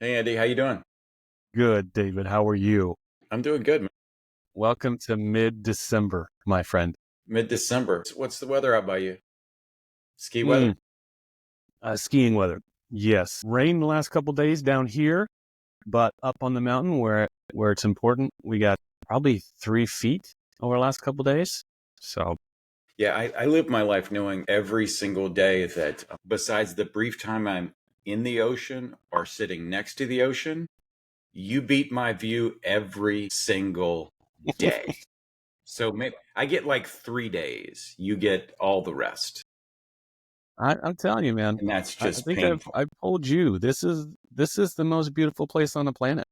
Hey Andy, how you doing? Good, David. How are you? I'm doing good, man. Welcome to mid-December, my friend. Mid-December. What's the weather out by you? Ski weather? Mm, skiing weather. Yes. Rain the last couple days down here, but up on the mountain where it's important, we got probably 3 feet over the last couple days. So, Yeah, I live my life knowing every single day that besides the brief time I'm in the ocean or sitting next to the ocean, you beat my view every single day. So maybe I get like 3 days. You get all the rest. I'm telling you, man, And that's I just think I've painful. I've told you this is the most beautiful place on the planet.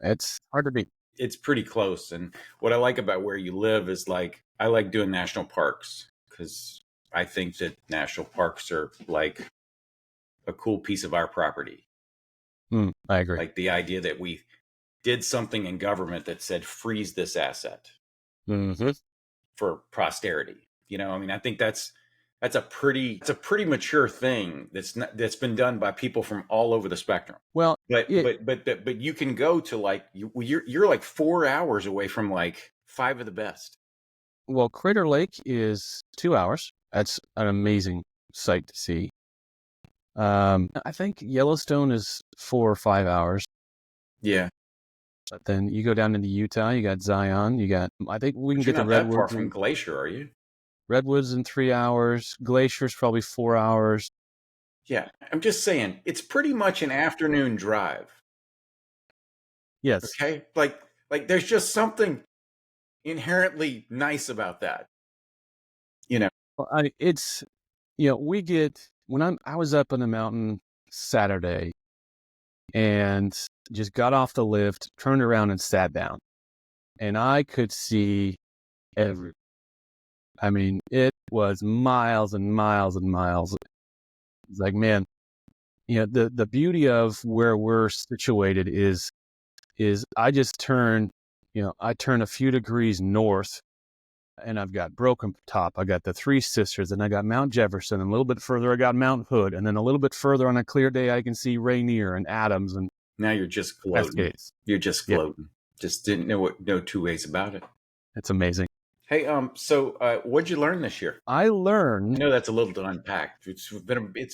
It's hard to beat. It's pretty close. And what I like about where you live is like I like doing national parks because I think that national parks are like a cool piece of our property. I agree. Like the idea that we did something in government that said freeze this asset hmm for posterity. I mean, I think that's a pretty mature thing that's been done by people from all over the spectrum. Well, But it but but but you can go to like you're like 4 hours away from like five of the best. well, Crater Lake is 2 hours. That's an amazing sight to see. I think Yellowstone is 4 or 5 hours. Yeah, But then you go down into Utah, you got Zion, I think we can but you're get to not that far from Glacier, are you? Redwoods in 3 hours. Glacier's probably 4 hours. Yeah, I'm just saying it's pretty much an afternoon drive. Yes. Okay, like there's just something inherently nice about that. You know, Well, we get, I was up in the mountain Saturday and just got off the lift, turned around and sat down. And I could see every, I mean, it was miles and miles and miles. It's like, man, the beauty of where we're situated is I turn a few degrees north and I've got Broken Top, I got the Three Sisters, and I got Mount Jefferson, and a little bit further I got Mount Hood, and then a little bit further on a clear day I can see Rainier and Adams and now you're just floating. Cascades. You're just Yeah, floating. Just didn't know no two ways about it. it's amazing. Hey, so what'd you learn this year? I I learned know that's a little to unpack. It's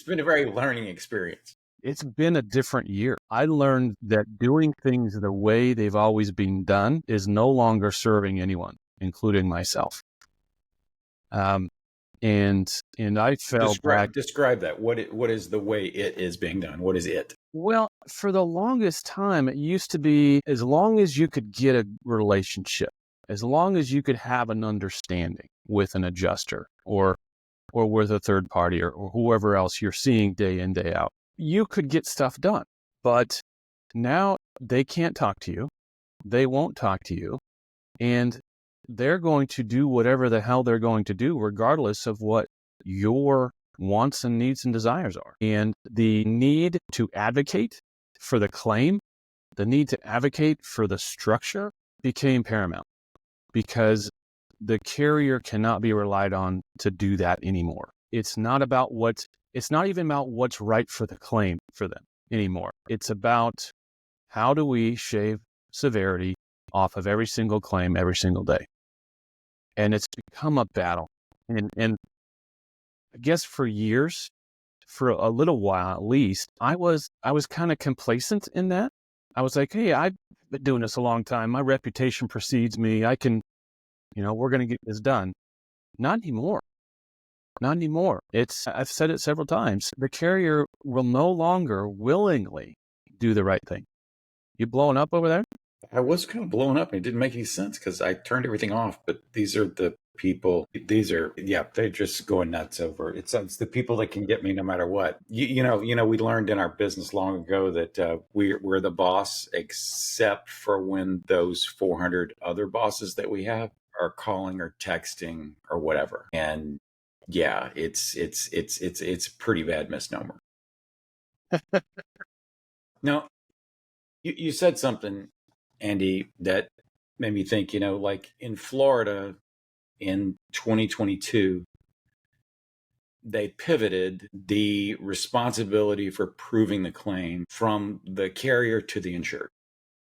been a very learning experience. it's been a different year. I learned that doing things the way they've always been done is no longer serving anyone, including myself. Um, and I fell back. Describe that. What is the way it is being done? What is it? Well, for the longest time, it used to be as long as you could get a relationship, as long as you could have an understanding with an adjuster or with a third party or whoever else you're seeing day in, day out, you could get stuff done. But now they can't talk to you. They won't talk to you. And they're going to do whatever the hell they're going to do, regardless of what your wants and needs and desires are. And the need to advocate for the claim, the need to advocate for the structure became paramount because the carrier cannot be relied on to do that anymore. It's not even about what's right for the claim for them anymore. It's about how do we shave severity off of every single claim every single day. And it's become a battle. And I guess for years, for a little while at least, I was kind of complacent in that. I was like, hey, I've been doing this a long time. My reputation precedes me. I can, we're going to get this done. Not anymore. Not anymore. I've said it several times. The carrier will no longer willingly do the right thing. You blowing up over there? I was kind of blown up. It didn't make any sense because I turned everything off. But these are the people. Yeah, they're just going nuts over it. It's the people that can get me no matter what. We learned in our business long ago that we're the boss, except for when those 400 other bosses that we have are calling or texting or whatever. And yeah, it's a pretty bad misnomer. Now, you said something, Andy, that made me think, like in Florida in 2022, they pivoted the responsibility for proving the claim from the carrier to the insured.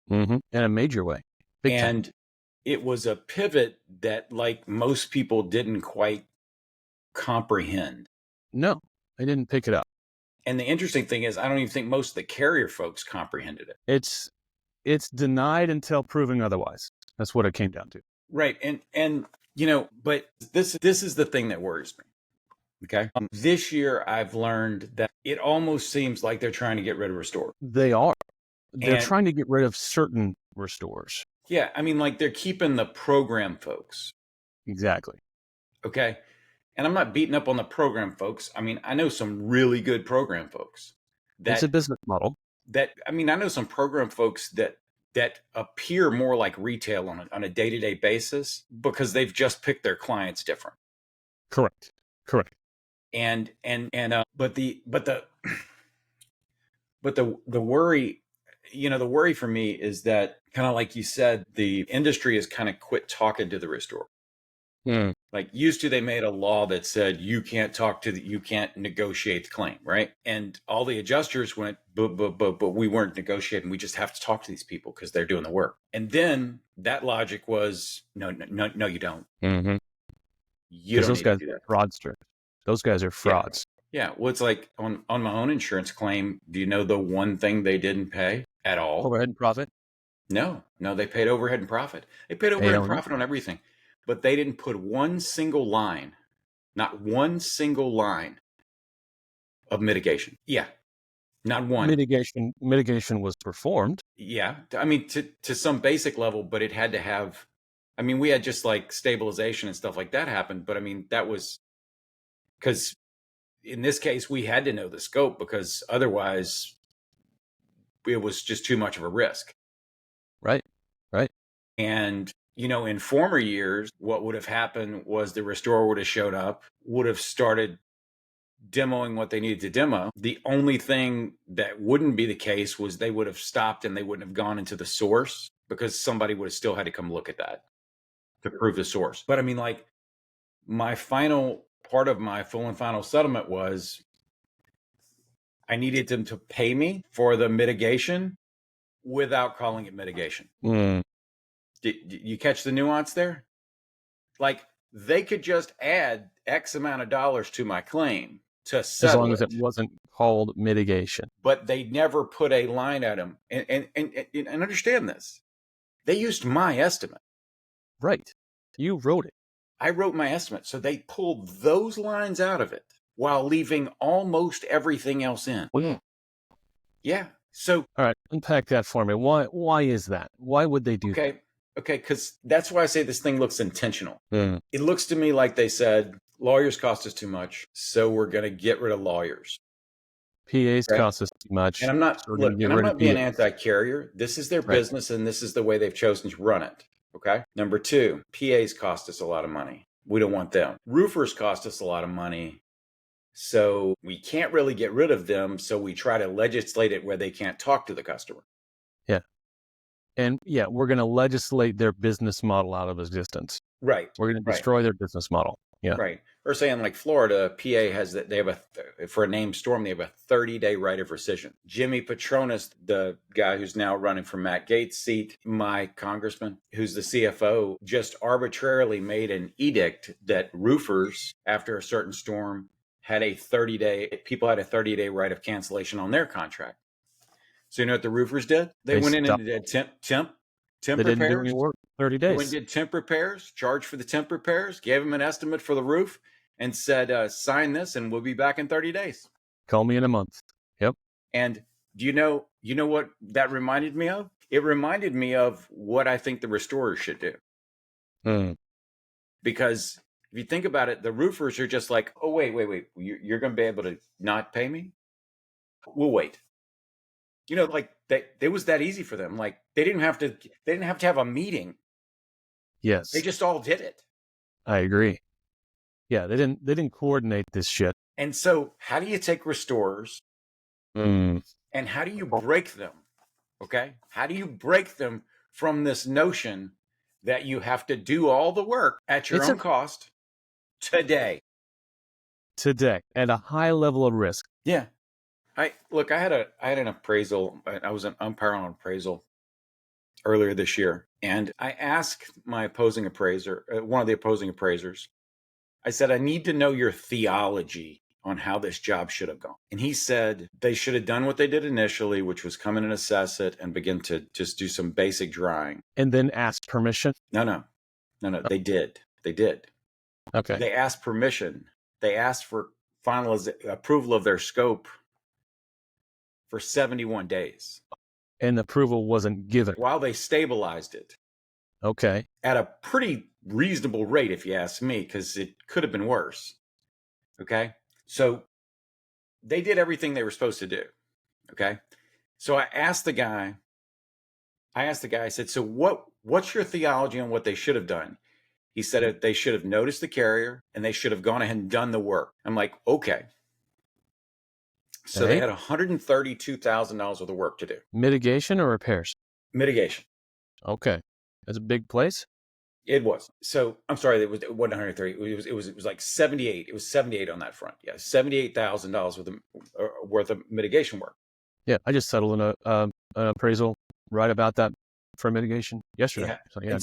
In a major way. Big and time. It was a pivot that, like, most people didn't quite comprehend. No, I didn't pick it up. And the interesting thing is, I don't even think most of the carrier folks comprehended it. It's denied until proven otherwise. That's what it came down to. Right. And but this is the thing that worries me. Okay. This year I've learned that it almost seems like they're trying to get rid of Restore. They are. They're And trying to get rid of certain restores. yeah, I mean, like, they're keeping the program folks. Exactly. Okay. And I'm not beating up on the program folks. I mean, I know some really good program folks It's a business model. I know some program folks that appear more like retail on a day-to-day basis because they've just picked their clients different. Correct. But the worry, the worry for me is that, kind of like you said, the industry has kind of quit talking to the restorer. Like, used to, they made a law that said you can't you can't negotiate the claim, right? And all the adjusters went, but we weren't negotiating. We just have to talk to these people because they're doing the work. And then that logic was, no, you don't. Mm-hmm. You don't those need guys to do that. Are fraudsters. Those guys are frauds. Yeah. Well, it's like on my own insurance claim. Do you know the one thing they didn't pay at all? Overhead and profit? No, they paid overhead and profit. They paid overhead and profit on everything. But they didn't put one single line, not one single line of mitigation. Yeah, not one. Mitigation was performed. Yeah, I mean, to some basic level, but it had to have, I mean, we had just like stabilization and stuff like that happen. But I mean, that was because in this case, we had to know the scope because otherwise it was just too much of a risk. Right. And in former years, what would have happened was the restorer would have showed up, would have started demoing what they needed to demo. The only thing that wouldn't be the case was they would have stopped and they wouldn't have gone into the source because somebody would have still had to come look at that to prove the source. But I mean, like, my final part of my full and final settlement was I needed them to pay me for the mitigation without calling it mitigation. Did you catch the nuance there? Like, they could just add X amount of dollars to my claim to settle, as long as it wasn't called mitigation. But they never put a line at them. And understand this. They used my estimate. Right. You wrote it. I wrote my estimate. So they pulled those lines out of it while leaving almost everything else in. Yeah. So, all right, unpack that for me. Why is that? Why would they do that? Okay, because that's why I say this thing looks intentional. It looks to me like they said, lawyers cost us too much, so we're going to get rid of lawyers. PAs cost us too much. And I'm not being anti-carrier. This is their business, and this is the way they've chosen to run it. Okay. Number two, PAs cost us a lot of money. We don't want them. Roofers cost us a lot of money. So we can't really get rid of them. So we try to legislate it where they can't talk to the customer. Yeah. And yeah, we're going to legislate their business model out of existence. Right. We're going to destroy their business model. Yeah. Right. Or say in like Florida, PA has that they have for a named storm, they have a 30-day right of rescission. Jimmy Patronis, the guy who's now running for Matt Gaetz' seat, my congressman, who's the CFO, just arbitrarily made an edict that roofers, after a certain storm, had a 30-day right of cancellation on their contract. So you know what the roofers did? They went in and did temp they repairs. Didn't do any work. 30 days. They went and did temp repairs, charged for the temp repairs, gave them an estimate for the roof, and said, sign this and we'll be back in 30 days. Call me in a month. Yep. And do you know what that reminded me of? It reminded me of what I think the restorers should do. Because if you think about it, the roofers are just like, oh, wait. You're going to be able to not pay me? We'll wait. Like it was that easy for them. Like they didn't have to have a meeting. Yes. They just all did it. I agree. Yeah, they didn't coordinate this shit. And so how do you take restorers and how do you break them? Okay? How do you break them from this notion that you have to do all the work at your own cost today? today at a high level of risk. Yeah. I had an appraisal. I was an umpire on an appraisal earlier this year, and I asked my opposing appraiser, one of the opposing appraisers, I said, I need to know your theology on how this job should have gone. And he said they should have done what they did initially, which was come in and assess it and begin to just do some basic drawing. And then ask permission? No. They did. Okay. They asked permission. They asked for final approval of their scope for 71 days. And approval wasn't given. While they stabilized it. Okay. At a pretty reasonable rate, if you ask me, because it could have been worse. Okay. So they did everything they were supposed to do. Okay. So I asked the guy, I said, so what's your theology on what they should have done? He said they should have noticed the carrier and they should have gone ahead and done the work. I'm like, okay. So they had $132,000 worth of work to do. Mitigation or repairs? Mitigation. Okay. That's a big place. It was. So I'm sorry, it wasn't 130. It was like 78. It was 78 on that front. Yeah, $78,000 worth of mitigation work. Yeah, I just settled an appraisal right about that for mitigation yesterday. Yeah.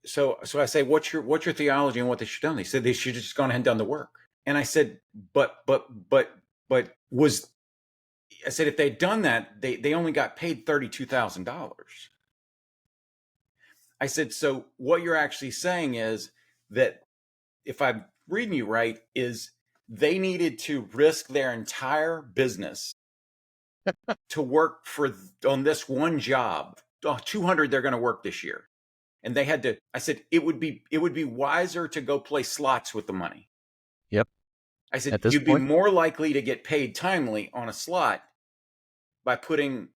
So I say, what's your theology on what they should have done? They said they should have just gone ahead and done the work. And I said, but if they'd done that, they only got paid $32,000. I said, so what you're actually saying is that, if I'm reading you right, is they needed to risk their entire business to work on this one job, 200 they're going to work this year. And they had to, I said, it would be wiser to go play slots with the money. Yep. I said, you'd be more likely to get paid timely on a slot by putting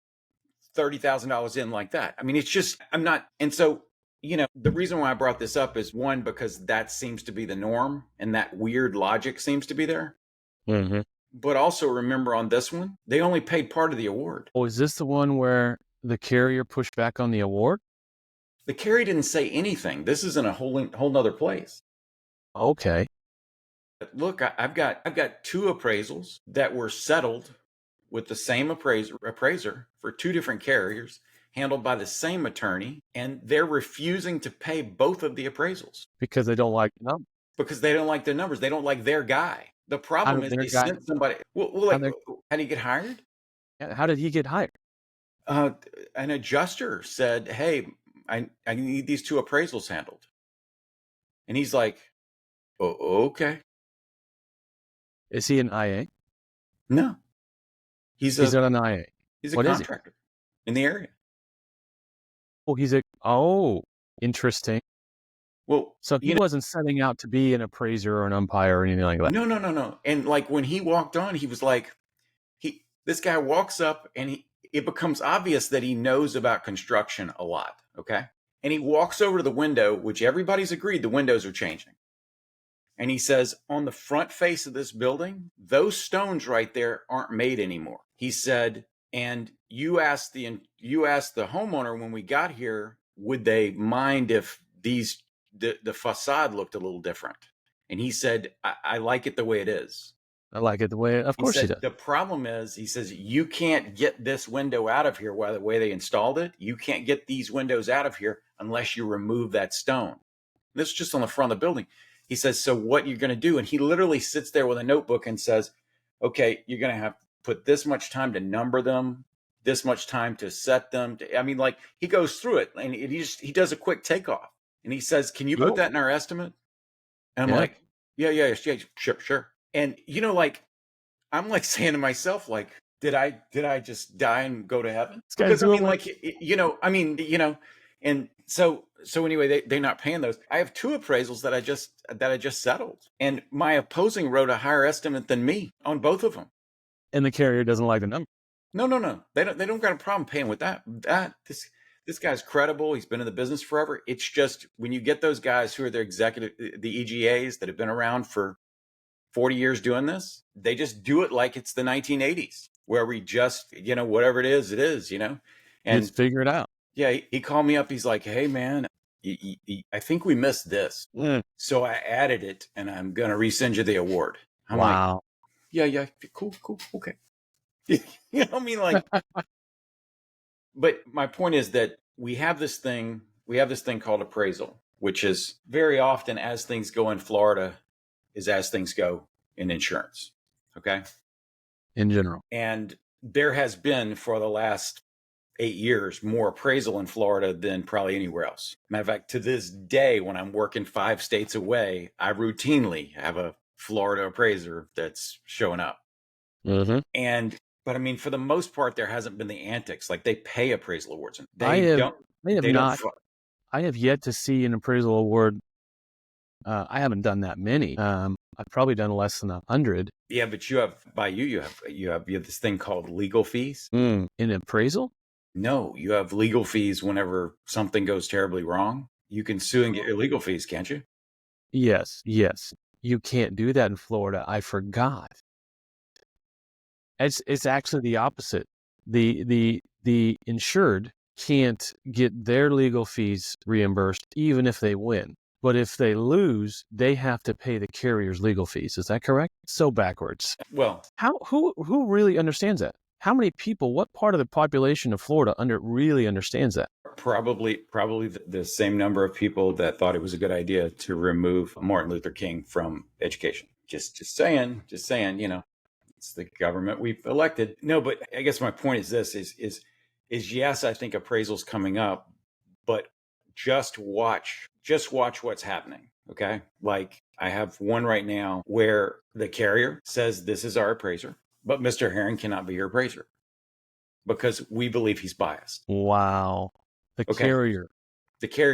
$30,000 in like that. I mean, it's just, I'm not. And so, the reason why I brought this up is, one, because that seems to be the norm and that weird logic seems to be there. Mm-hmm. But also remember, on this one, they only paid part of the award. Oh, is this the one where the carrier pushed back on the award? The carrier didn't say anything. This is in a whole nother place. Okay. Look, I've got two appraisals that were settled with the same appraiser for two different carriers, handled by the same attorney, and they're refusing to pay both of the appraisals. Because they don't like the numbers. Because they don't like the numbers. They don't like their guy. The problem is they sent somebody. How did he get hired? How did he get hired? An adjuster said, hey, I need these two appraisals handled. And he's like, oh, okay. Is he an IA? No. He's not an IA. He's a contractor in the area. Interesting. Well, so he wasn't setting out to be an appraiser or an umpire or anything like that. No. And like when he walked on, he was like, this guy walks up and it becomes obvious that he knows about construction a lot. Okay. And he walks over to the window, which everybody's agreed the windows are changing. And he says, on the front face of this building, those stones right there aren't made anymore. He said, and you asked the homeowner when we got here, would they mind if the facade looked a little different? And he said, I like it the way it is. I like it the way, of course he does. The problem is, he says, you can't get this window out of here by the way they installed it. You can't get these windows out of here unless you remove that stone. This is just on the front of the building. He says, so what you're going to do? And he literally sits there with a notebook and says, okay, you're going to have to put this much time to number them, this much time to set them. He goes through it and he does a quick takeoff. And he says, can you put that in our estimate? And I'm like, yeah, sure. And, I'm like saying to myself, like, did I just die and go to heaven? Because and so anyway, they're not paying those. I have two appraisals that I just settled, and my opposing wrote a higher estimate than me on both of them. And the carrier doesn't like the number. No. They don't got a problem paying with that. This guy's credible. He's been in the business forever. It's just when you get those guys who are the EGAs that have been around for 40 years doing this, they just do it like it's the 1980s, where we just, whatever it is, and let's figure it out. Yeah, he called me up. He's like, hey, man, I think we missed this. Mm. So I added it and I'm going to resend you the award. I'm like, Wow. yeah, cool, okay. You know what I mean? Like, but my point is that we have this thing called appraisal, which is very often as things go in Florida is as things go in insurance. Okay. In general. And there has been for the last 8 years more appraisal in Florida than probably anywhere else. Matter of fact, to this day, when I'm working 5 states away, I routinely have a Florida appraiser that's showing up. Mm-hmm. But I mean, for the most part, there hasn't been the antics. Like they pay appraisal awards. I have They don't. not. I have yet to see an appraisal award. I haven't done that many. I've probably done less than 100. Yeah, but you have this thing called legal fees. In appraisal? No, you have legal fees whenever something goes terribly wrong. You can sue and get your legal fees, can't you? Yes. You can't do that in Florida. I forgot. It's actually the opposite. The insured can't get their legal fees reimbursed even if they win. But if they lose, they have to pay the carrier's legal fees. Is that correct? So backwards. Well, who really understands that? How many people, what part of the population of Florida really understands that? probably the same number of people that thought it was a good idea to remove Martin Luther King from education. Just saying, it's the government we've elected. No, but I guess my point is this is yes, I think appraisal's coming up, but just watch what's happening. Okay. Like I have one right now where the carrier says this is our appraiser, but Mr. Herring cannot be your appraiser because we believe he's biased. Wow. The carrier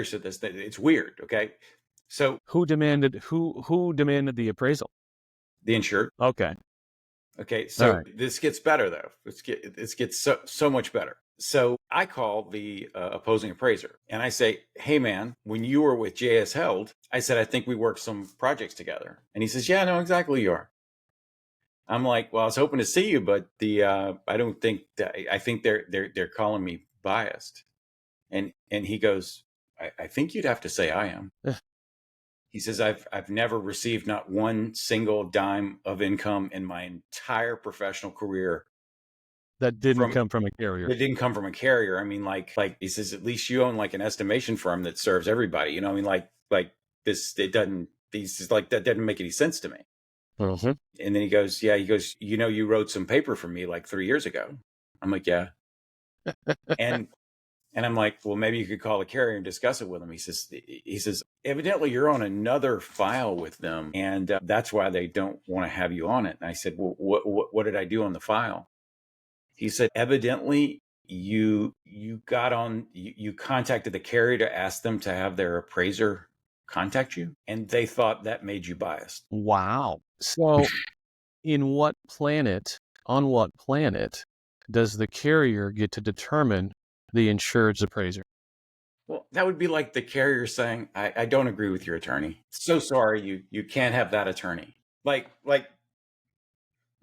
said this. It's weird. Okay. So who demanded the appraisal? The insured. Okay. So right. This gets better though. This gets so much better. So I call the opposing appraiser and I say, hey man, when you were with JS Held, I said, I think we worked some projects together. And he says, yeah, no, exactly. You are. I'm like, well, I was hoping to see you, but I don't think that, I think they're calling me biased. And he goes, I think you'd have to say I am. He says, I've never received not one single dime of income in my entire professional career. That didn't come from a carrier. It didn't come from a carrier. I mean, like he says, at least you own like an estimation firm that serves everybody. You know, I mean, like this, it doesn't, these like, that doesn't make any sense to me. Mm-hmm. And then he goes, you wrote some paper for me like 3 years ago. I'm like, yeah. And I'm like, well, maybe you could call the carrier and discuss it with him. He says, evidently you're on another file with them. And that's why they don't want to have you on it. And I said, well, what did I do on the file? He said, evidently you contacted the carrier to ask them to have their appraiser contact you. And they thought that made you biased. Wow. So on what planet does the carrier get to determine the insured's appraiser? Well, that would be like the carrier saying, I don't agree with your attorney. So sorry, you can't have that attorney. Like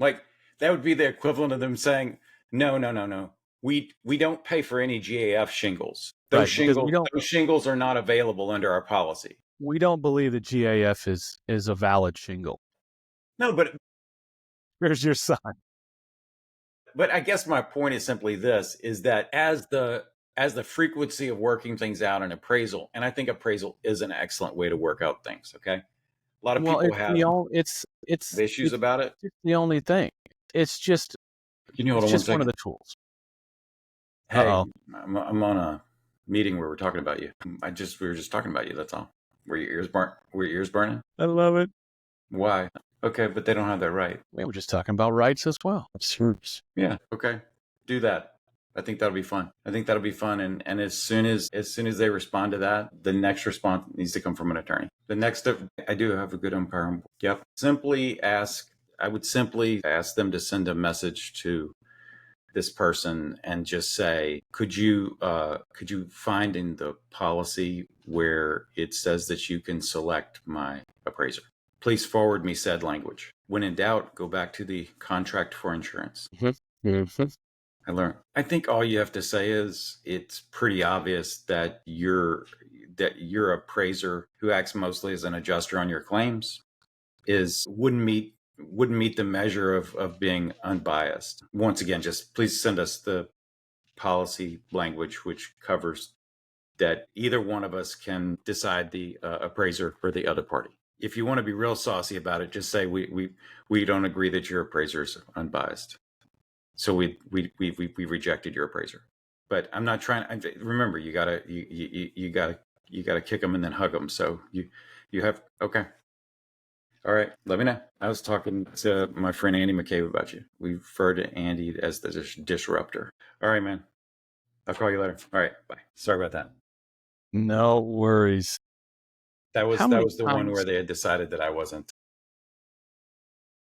that would be the equivalent of them saying, no. We don't pay for any GAF shingles. Those shingles are not available under our policy. We don't believe that GAF is a valid shingle. No, but here's your sign. But I guess my point is simply this, is that as the frequency of working things out in appraisal, and I think appraisal is an excellent way to work out things, okay? A lot of people have issues about it. It's the only thing. It's just, one of the tools. Hey, I'm on a meeting where we're talking about you. We were just talking about you, that's all. Were your ears burning? I love it. Why? Okay, but they don't have that right. We were just talking about rights as well. Yeah. Okay. Do that. I think that'll be fun. And as soon as they respond to that, the next response needs to come from an attorney. The next step, I do have a good umpire. Yep. I would simply ask them to send a message to this person and just say, could you find in the policy where it says that you can select my appraiser? Please forward me said language. When in doubt, go back to the contract for insurance. Mm-hmm. I learned. I think all you have to say is it's pretty obvious that that your appraiser, who acts mostly as an adjuster on your claims, wouldn't meet the measure of being unbiased. Once again, just please send us the policy language which covers that either one of us can decide the appraiser for the other party. If you want to be real saucy about it, just say we don't agree that your appraiser is unbiased, so we rejected your appraiser. But I'm not trying. Remember, you gotta kick them and then hug them. So you have okay. All right, let me know. I was talking to my friend Andy McCabe about you. We refer to Andy as the disruptor. All right, man. I'll call you later. All right, bye. Sorry about that. No worries. That was How many the one times- where they had decided that I wasn't.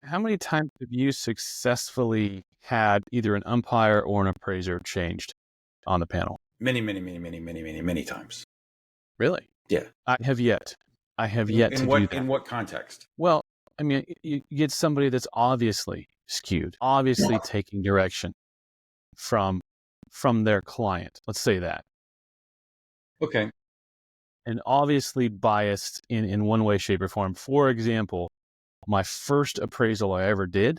How many times have you successfully had either an umpire or an appraiser changed on the panel? Many times. Really? Yeah. I have yet to do that. In what context? Well, I mean, you get somebody that's obviously skewed, obviously taking direction from their client. Let's say that. Okay. And obviously biased in one way, shape, or form. For example, my first appraisal I ever did,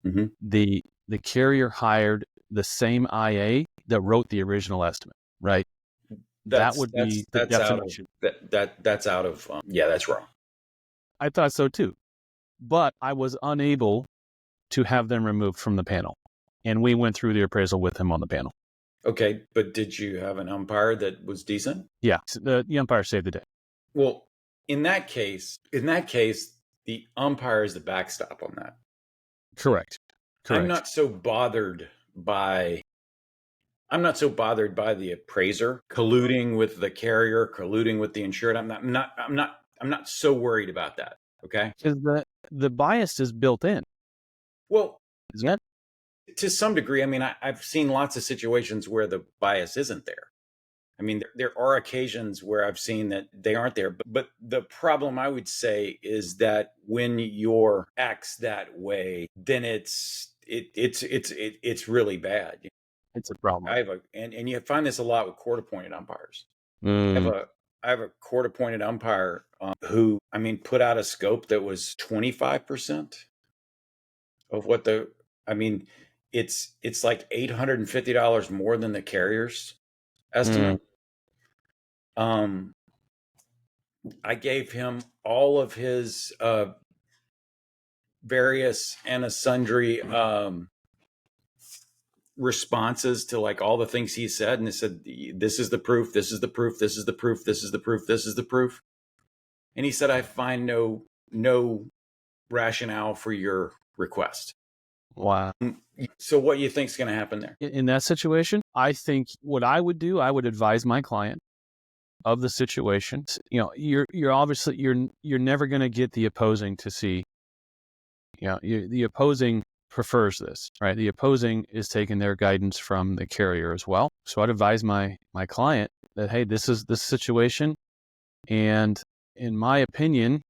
Mhm. the carrier hired the same IA that wrote the original estimate, right? That would be the definition. That's out of yeah, that's wrong. I thought so too. But I was unable to have them removed from the panel. And we went through the appraisal with him on the panel. Okay, but did you have an umpire that was decent? Yeah, the umpire saved the day. Well, in that case, the umpire is the backstop on that. Correct. I'm not so bothered by the appraiser colluding with the carrier, colluding with the insured. I'm not so worried about that. Okay. Because the bias is built in. Well, Isn't it? to some degree. I mean, I've seen lots of situations where the bias isn't there. I mean, there are occasions where I've seen that they aren't there. But the problem, I would say, is that when you're acts that way, then it's really bad. It's a problem. And you find this a lot with court appointed umpires. Mm. I have a court appointed umpire who, I mean, put out a scope that was 25% of what it's like $850 more than the carrier's estimate. I gave him all of his various and sundry responses to like all the things he said, and he said, "This is the proof. This is the proof. This is the proof. This is the proof. This is the proof." And he said, "I find no rationale for your request." Wow. So, what do you think is going to happen there? In that situation, I think what I would do, I would advise my client of the situation. You know, you're obviously you're never going to get the opposing to see. You know, the opposing prefers this, right? The opposing is taking their guidance from the carrier as well. So I'd advise my client that, hey, this is this situation, and in my opinion,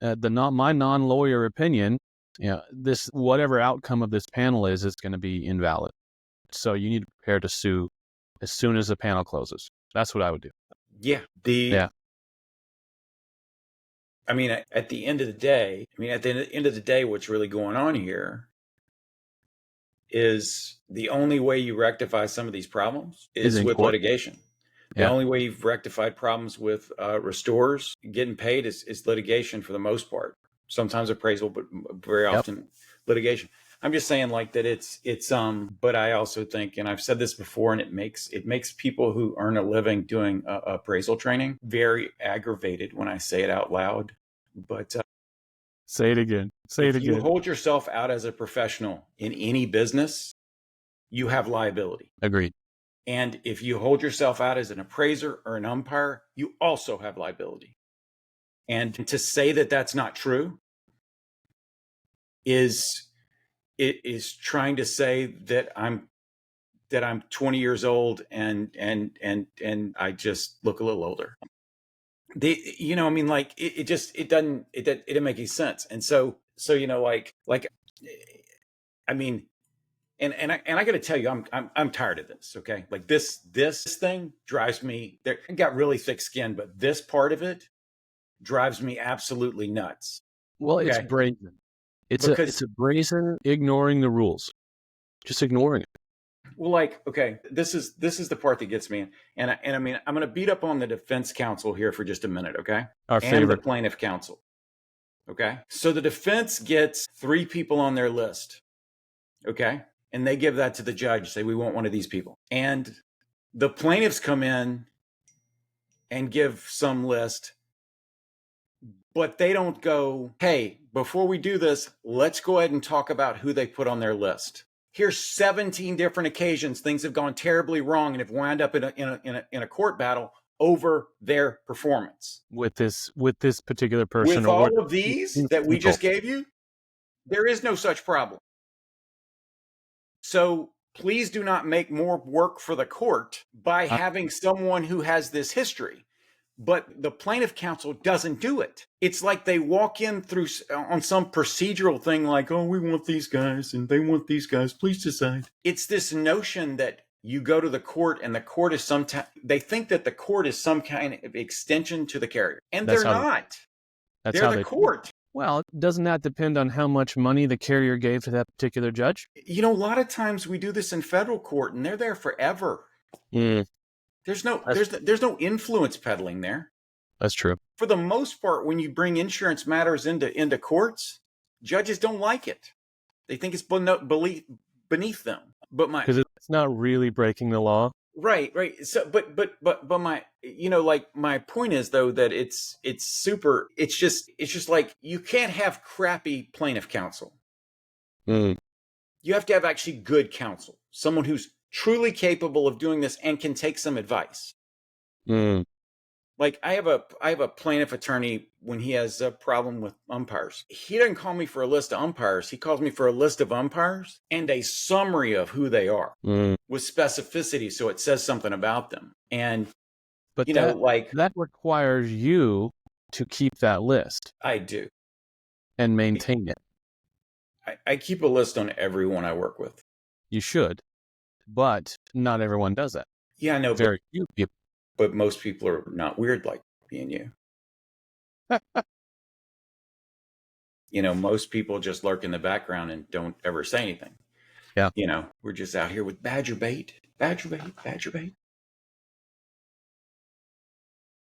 my non-lawyer opinion, you know, this whatever outcome of this panel is going to be invalid. So you need to prepare to sue as soon as the panel closes. That's what I would do. Yeah. I mean, at the end of the day, what's really going on here is the only way you rectify some of these problems is with litigation. The only way you've rectified problems with restorers getting paid is litigation for the most part. Sometimes appraisal, but very often litigation. I'm just saying like that it's but I also think, and I've said this before, and it makes people who earn a living doing appraisal training very aggravated when I say it out loud. But say it again. If you hold yourself out as a professional in any business, you have liability. Agreed. And if you hold yourself out as an appraiser or an umpire, you also have liability. And to say that that's not true is trying to say that I'm 20 years old and I just look a little older. I mean, like it didn't make any sense. And so I mean, And I got to tell you, I'm tired of this. Okay, like this thing drives me. There, I got really thick skin, but this part of it drives me absolutely nuts. Well, it's Okay, brazen. It's because a brazen ignoring the rules, just ignoring it. well, like okay, this is the part that gets me. And I mean, I'm going to beat up on the defense counsel here for just a minute, okay, Our and the favorite. plaintiff counsel. Okay, so the defense gets 3 people on their list. Okay, and they give that to the judge. Say we want one of these people, and the plaintiffs come in and give some list, but they don't go, hey, before we do this, let's go ahead and talk about who they put on their list. Here's 17 different occasions things have gone terribly wrong and have wound up in a court battle over their performance. With this particular person, With or what all of these that we just gave you, there is no such problem. So please do not make more work for the court by having someone who has this history. But the plaintiff counsel doesn't do it. It's like they walk in through on some procedural thing like, oh, we want these guys and they want these guys. Please decide. It's this notion that you go to the court and the court is they think that the court is some kind of extension to the carrier. And they're not. They're the court. Well, doesn't that depend on how much money the carrier gave to that particular judge? You know, a lot of times we do this in federal court and they're there forever. There's no influence peddling there. That's true. For the most part, when you bring insurance matters into courts, judges don't like it. They think it's beneath them. But because it's not really breaking the law. Right. So, but my, like my point is though that it's just like you can't have crappy plaintiff counsel. You have to have actually good counsel, someone who's truly capable of doing this and can take some advice. Like I have a plaintiff attorney when he has a problem with umpires. He doesn't call me for a list of umpires. He calls me for a list of umpires and a summary of who they are with specificity, so it says something about them. And but that requires you to keep that list. I do, and maintain it. I keep a list on everyone I work with. You should, but not everyone does that. Yeah, I know. Very few people. But most people are not weird like me and you. Most people just lurk in the background and don't ever say anything. Yeah. We're just out here with badger bait.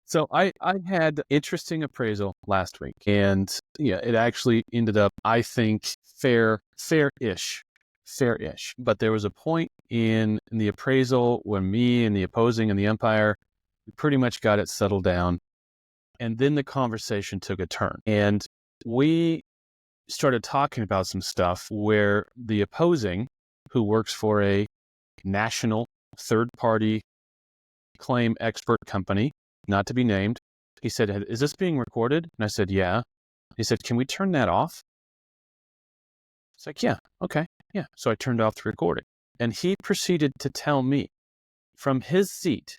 So I had interesting appraisal last week, and it actually ended up, I think, fair-ish. But there was a point in the appraisal when me and the opposing and the umpire, we pretty much got it settled down. And then the conversation took a turn. And we started talking about some stuff where the opposing, who works for a national third-party claim expert company, not to be named, he said, is this being recorded? And I said, yeah. He said, can we turn that off? It's like, yeah, okay, yeah. So I turned off the recording. And he proceeded to tell me from his seat,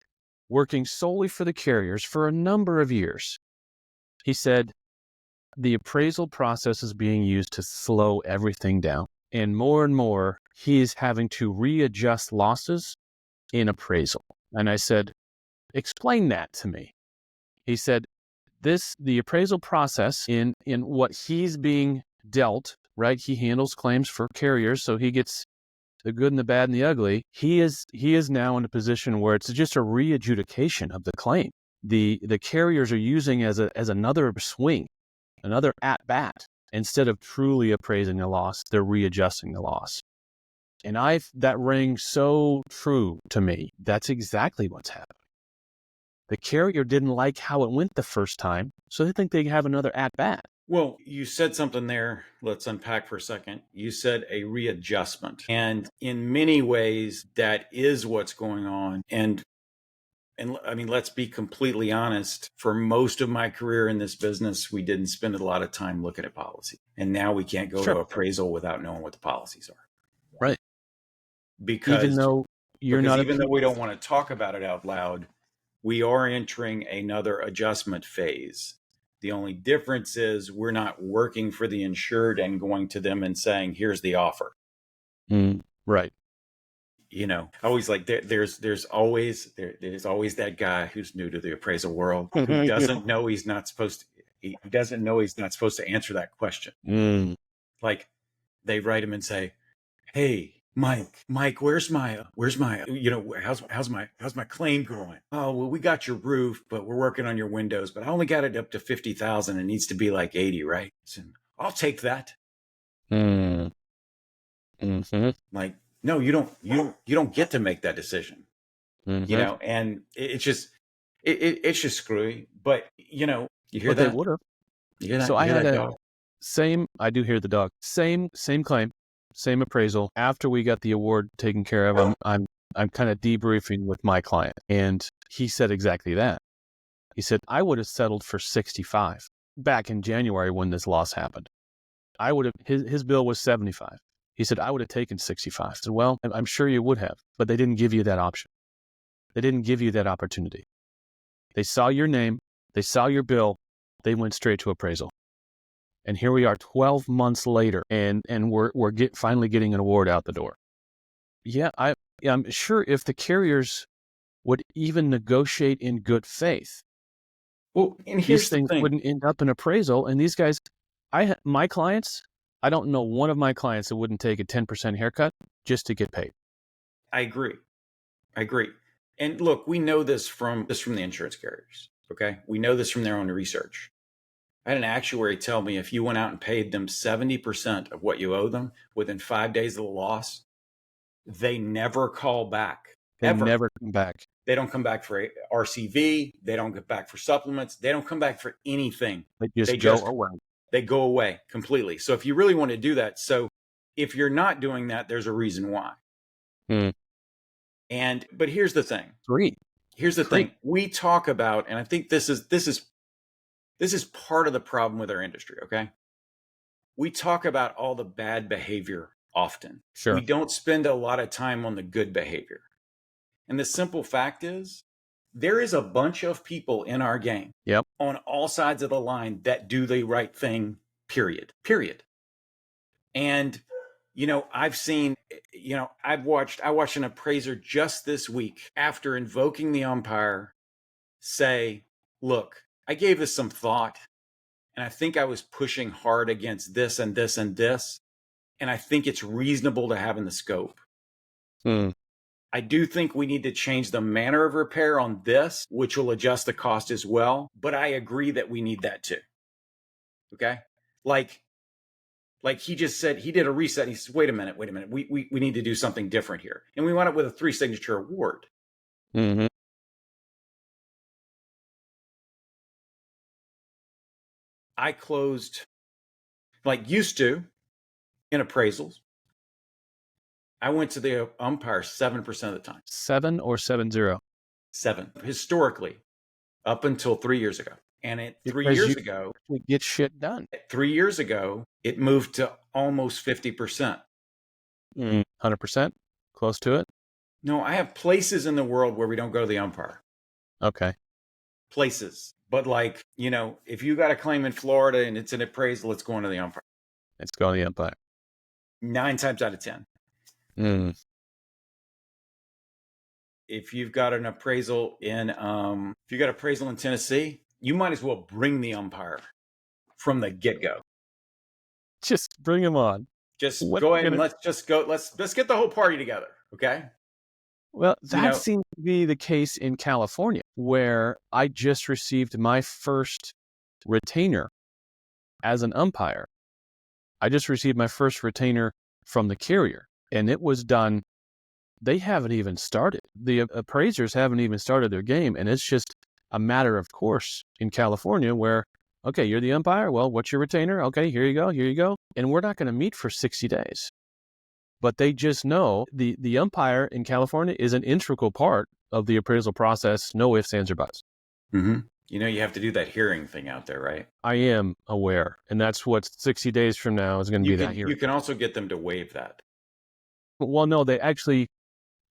working solely for the carriers for a number of years, he said, the appraisal process is being used to slow everything down. And more, he is having to readjust losses in appraisal. And I said, explain that to me. He said, the appraisal process in what he's being dealt, right? He handles claims for carriers, so he gets the good and the bad and the ugly. He is now in a position where it's just a re-adjudication of the claim. The carriers are using as another swing, another at bat, instead of truly appraising the loss. They're readjusting the loss. And that rang so true to me. That's exactly what's happening. The carrier didn't like how it went the first time, so they think they have another at-bat. Well, you said something there. Let's unpack for a second. You said a readjustment. And in many ways, that is what's going on. And I mean, let's be completely honest. For most of my career in this business, we didn't spend a lot of time looking at policy. And now we can't go to appraisal without knowing what the policies are. Right. Because even though we don't want to talk about it out loud, we are entering another adjustment phase. The only difference is we're not working for the insured and going to them and saying, here's the offer. Right. Right. Always like there's always that guy who's new to the appraisal world who doesn't know he's not supposed to. He doesn't know he's not supposed to answer that question. Mm. Like they write him and say, "Hey, Mike, where's my, how's my claim going? Oh, well, we got your roof, but we're working on your windows, but I only got it up to 50,000. It needs to be like 80, right? So, I'll take that." Mm. Mm-hmm. Like, no, you don't get to make that decision, Mm-hmm. and it's just screwy. But you hear But they that? would have. You hear that? So You I hear had that a dog? I do hear the dog. Same claim, same appraisal. After we got the award taken care of, I'm kind of debriefing with my client, and he said exactly that. He said, I would have settled for 65 back in January when this loss happened. I would have, his bill was 75. He said, I would have taken 65. I said, well, I'm sure you would have, but they didn't give you that option. They didn't give you that opportunity. They saw your name, they saw your bill, they went straight to appraisal. And here we are 12 months later, and we're finally getting an award out the door. Yeah, I'm sure if the carriers would even negotiate in good faith, Well, and these here's the things thing. wouldn't end up in appraisal. And these guys, my clients, I don't know one of my clients that wouldn't take a 10% haircut just to get paid. I agree. And look, we know this from the insurance carriers. Okay, we know this from their own research. I had an actuary tell me if you went out and paid them 70% of what you owe them within 5 days of the loss, they never call back. They Ever. never come back. They don't come back for RCV. They don't get back for supplements. They don't come back for anything. They just go away. They go away completely. So if you really want to do that, so if you're not doing that, there's a reason why. But here's the thing. Here's the thing. We talk about, and I think this is part of the problem with our industry, okay? We talk about all the bad behavior often. Sure. We don't spend a lot of time on the good behavior. And the simple fact is, there is a bunch of people in our game on all sides of the line that do the right thing, period. And, I've seen, I watched an appraiser just this week after invoking the umpire say, look, I gave this some thought, and I think I was pushing hard against this and this and this, and I think it's reasonable to have in the scope. I do think we need to change the manner of repair on this, which will adjust the cost as well. But I agree that we need that too. Okay. Like he just said, he did a reset. He said, wait a minute. We need to do something different here. And we wound up with a 3-signature award. Mm-hmm. I closed like used to in appraisals. I went to the umpire 7% of the time. 7 or 7-0? 7 historically, up until 3 years ago. And 3 years ago, we get shit done. 3 years ago, it moved to almost 50%. 100%? Close to it? No, I have places in the world where we don't go to the umpire. Okay. Places. But if you got a claim in Florida and it's an appraisal, it's going to the umpire. It's going to the umpire. 9 times out of 10. If you've got an appraisal in Tennessee, you might as well bring the umpire from the get-go. Just bring him on. Just go ahead and let's go. Let's get the whole party together. Okay. Well, that seems to be the case in California, where I just received my first retainer as an umpire. I just received my first retainer from the carrier, and it was done. They haven't even started. The appraisers haven't even started their game, and it's just a matter of course in California where, okay, you're the umpire. Well, what's your retainer? Okay, here you go. And we're not going to meet for 60 days. But they just know the umpire in California is an integral part of the appraisal process. No ifs, ands, or buts. Mm-hmm. You have to do that hearing thing out there, right? I am aware. And that's what 60 days from now is going to be that hearing. You can also get them to waive that. Well, no, they actually,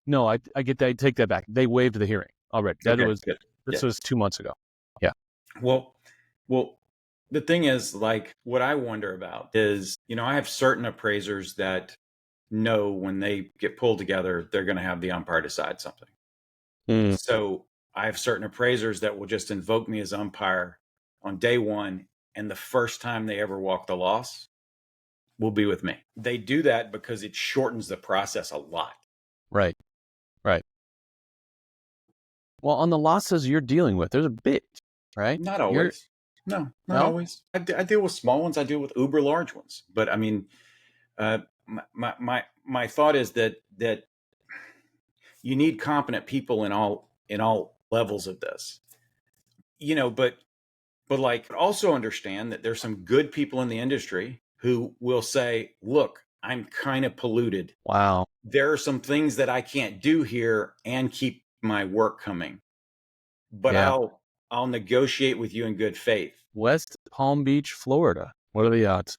no, I get that. I take that back. They waived the hearing already. This was 2 months ago. Yeah. Well, the thing is, what I wonder about is, I have certain appraisers that know when they get pulled together, they're going to have the umpire decide something. So I have certain appraisers that will just invoke me as umpire on day one, and the first time they ever walk the loss will be with me. They do that because it shortens the process a lot. Right. Right. Well, on the losses you're dealing with, there's a bit, right? Not always. No, not always. I deal with small ones. I deal with uber large ones. But I mean, my thought is that you need competent people in all levels of this. But like also understand that there's some good people in the industry who will say, look, I'm kind of polluted. Wow. There are some things that I can't do here and keep my work coming. But Yeah. I'll negotiate with you in good faith. West Palm Beach, Florida. What are the odds?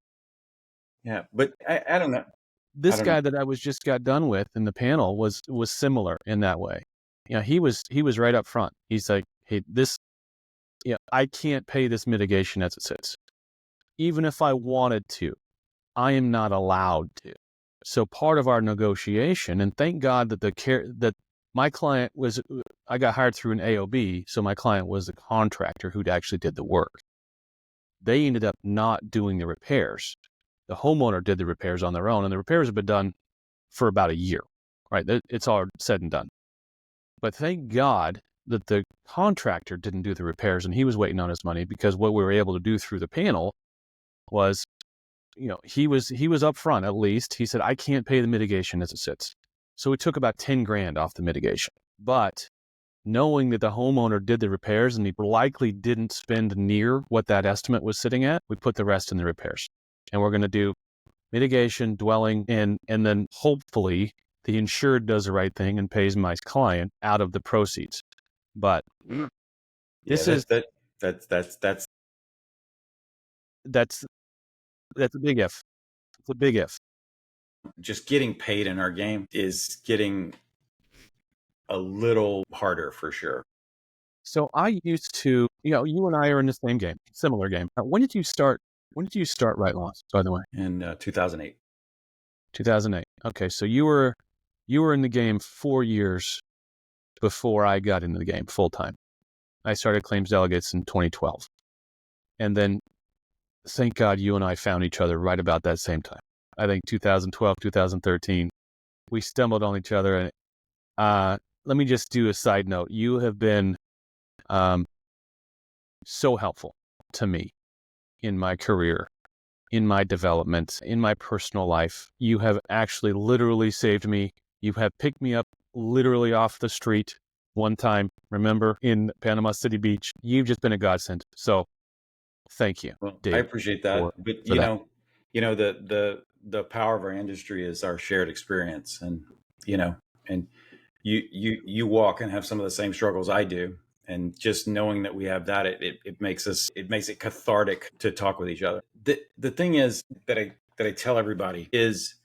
Yeah, but I don't know. This guy that I just got done with in the panel was similar in that way. He was right up front. He's like, hey, I can't pay this mitigation as it sits. Even if I wanted to, I am not allowed to. So part of our negotiation, and thank God that my client I got hired through an AOB, so my client was the contractor who actually did the work. They ended up not doing the repairs. The homeowner did the repairs on their own, and the repairs have been done for about a year, right? It's all said and done. But thank God that the contractor didn't do the repairs, and he was waiting on his money, because what we were able to do through the panel was, he was up front at least. He said, I can't pay the mitigation as it sits. So we took about 10 grand off the mitigation. But knowing that the homeowner did the repairs and he likely didn't spend near what that estimate was sitting at, we put the rest in the repairs. And we're going to do mitigation, dwelling, and then hopefully the insured does the right thing and pays my client out of the proceeds. But that's a big if. It's a big if. Just getting paid in our game is getting a little harder for sure. So I used to, you and I are in the same game, similar game. When did you start Right Loss, by the way? In 2008. 2008. Okay, so you were in the game 4 years before I got into the game full time. I started Claims Delegates in 2012. And then thank God you and I found each other right about that same time. I think 2012, 2013, we stumbled on each other. And let me just do a side note. You have been so helpful to me in my career, in my development, in my personal life. You have actually literally saved me. You have picked me up literally off the street one time, remember, in Panama City Beach. You've just been a godsend. So thank you, Well, Dave, I appreciate that. But the power of our industry is our shared experience, and you walk and have some of the same struggles I do. And just knowing that we have that, it makes it cathartic to talk with each other. The thing is that I tell everybody is,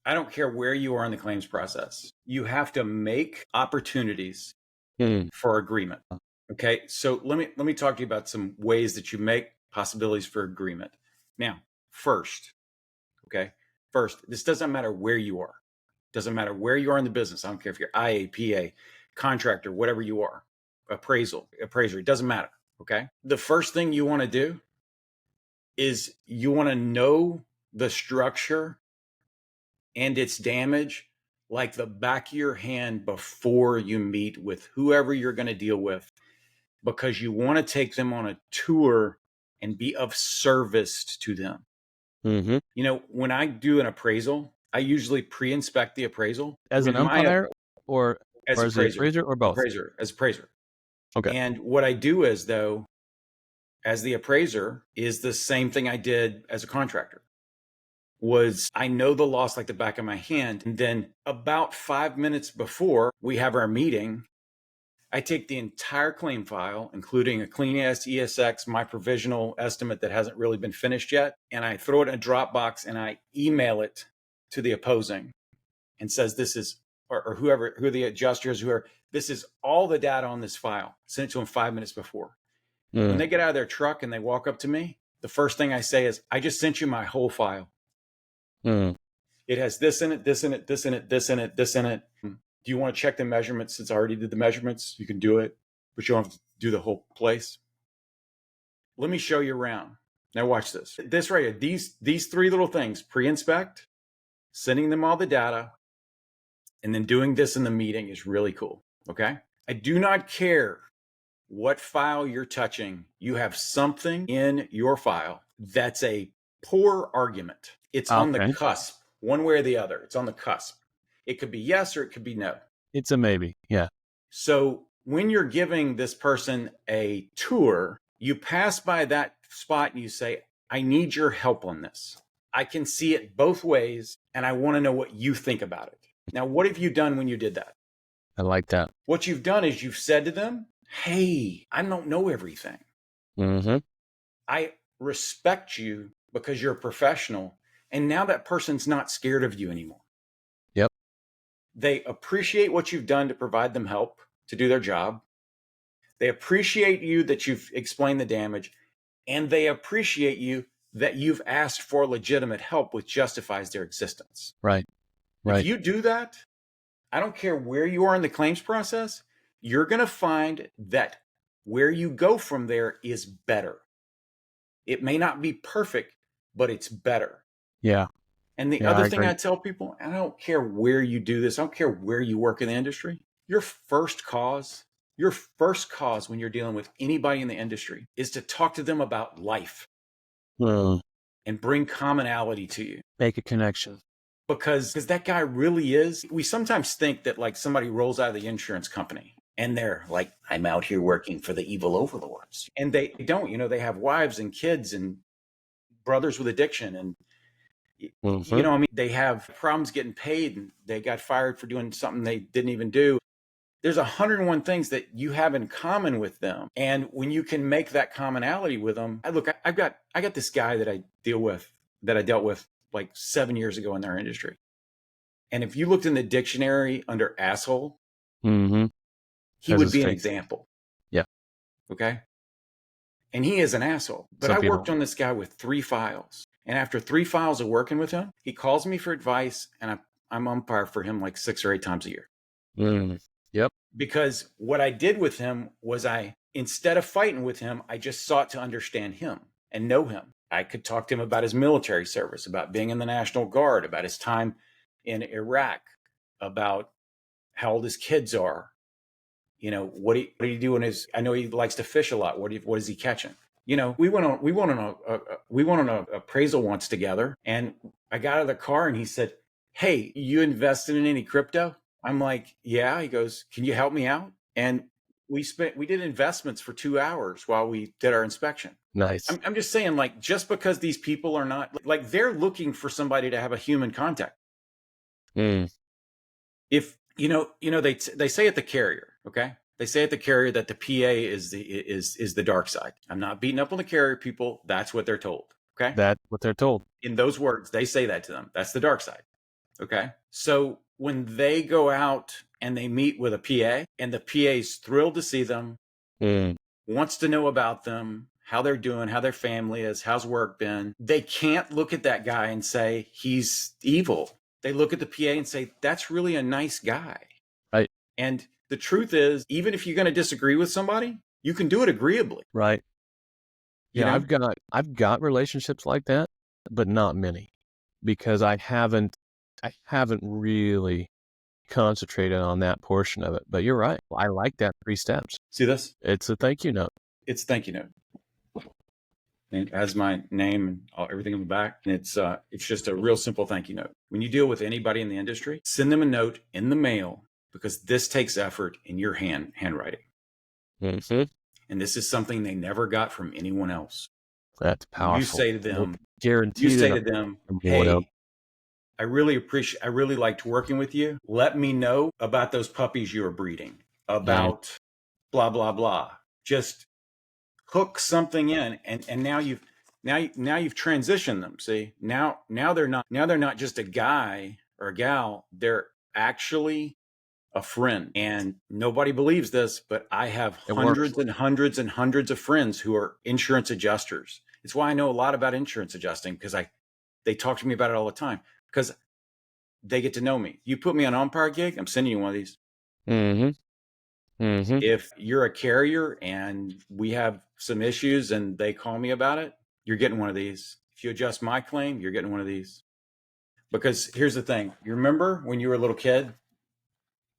I don't care where you are in the claims process. You have to make opportunities for agreement. Okay. So let me talk to you about some ways that you make possibilities for agreement. Now, first, this doesn't matter where you are. Doesn't matter where you are in the business. I don't care if you're IA, PA, contractor, whatever you are, appraiser, it doesn't matter. Okay. The first thing you want to do is you want to know the structure and its damage like the back of your hand before you meet with whoever you're going to deal with, because you want to take them on a tour and be of service to them. Mm-hmm. When I do an appraisal, I usually pre-inspect the appraisal as an umpire or as an appraiser, or both? As appraiser. Okay. And what I do is, though, as the appraiser, is the same thing I did as a contractor. Was I know the loss like the back of my hand. And then about 5 minutes before we have our meeting, I take the entire claim file, including a clean ESX, my provisional estimate that hasn't really been finished yet, and I throw it in a Dropbox and I email it to the opposing and says, this is, or whoever, who the adjusters, this is all the data on this file. Send it to them 5 minutes before. When they get out of their truck and they walk up to me, the first thing I say is, I just sent you my whole file. It has this in it, this in it, this in it, this in it, this in it. Do you want to check the measurements? Since I already did the measurements, you can do it, but you don't have to do the whole place. Let me show you around. Now watch this. This right here, these three little things: pre-inspect, sending them all the data, and then doing this in the meeting is really cool. Okay. I do not care what file you're touching. You have something in your file that's a poor argument. It's on the cusp, one way or the other. It's on the cusp. It could be yes or it could be no. It's a maybe. Yeah. So when you're giving this person a tour, you pass by that spot and you say, I need your help on this. I can see it both ways, and I want to know what you think about it. Now, what have you done when you did that? I like that. What you've done is you've said to them, hey, I don't know everything. Mm-hmm. I respect you because you're a professional. And now that person's not scared of you anymore. Yep. They appreciate what you've done to provide them help to do their job. They appreciate you that you've explained the damage. And they appreciate you that you've asked for legitimate help, which justifies their existence. Right. Right. If you do that, I don't care where you are in the claims process, you're going to find that where you go from there is better. It may not be perfect, but it's better. Yeah. And the other thing I tell people, and I don't care where you do this, I don't care where you work in the industry, your first cause when you're dealing with anybody in the industry is to talk to them about life and bring commonality to you. Make a connection. Because that guy really is. We sometimes think that like somebody rolls out of the insurance company and they're like, I'm out here working for the evil overlords. And they don't, you know, they have wives and kids and brothers with addiction. And, you know, I mean, they have problems getting paid and they got fired for doing something they didn't even do. There's 101 things that you have in common with them. And when you can make that commonality with them, I got this guy that I dealt with like 7 years ago in their industry. And if you looked in the dictionary under asshole, he would be an example. Yeah. Okay. And he is an asshole. But I worked on this guy with 3 files. And after 3 files of working with him, he calls me for advice and I'm umpire for him like 6 or 8 times a year. Yep. Because what I did with him was instead of fighting with him, I just sought to understand him and know him. I could talk to him about his military service, about being in the National Guard, about his time in Iraq, about how old his kids are. You know, what do you do I know he likes to fish a lot. What is he catching? You know, we went on an appraisal once together, and I got out of the car and he said, hey, you invested in any crypto? I'm like, yeah. He goes, can you help me out? And we did investments for 2 hours while we did our inspection. Nice. I'm just saying, like, just because these people are not like, they're looking for somebody to have a human contact. If you know, they say at the carrier, okay? They say at the carrier that the PA is the dark side. I'm not beating up on the carrier people. That's what they're told. Okay. That's what they're told. In those words, they say that to them. That's the dark side. Okay. So when they go out and they meet with a PA and the PA's thrilled to see them, wants to know about them, how they're doing, how their family is, how's work been, they can't look at that guy and say he's evil. They look at the PA and say, that's really a nice guy. Right. And the truth is, even if you're going to disagree with somebody, you can do it agreeably. Right. Yeah, you know? I've got relationships like that, but not many, because I haven't really concentrated on that portion of it. But you're right. I like that 3 steps. See this? It's a thank you note. It's a thank you note. It has my name and everything on the back. And it's just a real simple thank you note. When you deal with anybody in the industry, send them a note in the mail, because this takes effort in your handwriting. And this is something they never got from anyone else. That's powerful. You say to them, hey, I really liked working with you. Let me know about those puppies you were breeding, about blah, blah, blah. Just hook something in. And now you've transitioned them. See, now they're not just a guy or a gal. They're actually a friend. And nobody believes this, but I have hundreds and hundreds and hundreds of friends who are insurance adjusters. It's why I know a lot about insurance adjusting, because they talk to me about it all the time, because they get to know me. You put me on umpire gig, I'm sending you one of these. If you're a carrier and we have some issues and they call me about it, you're getting one of these. If you adjust my claim, you're getting one of these. Because here's the thing. You remember when you were a little kid?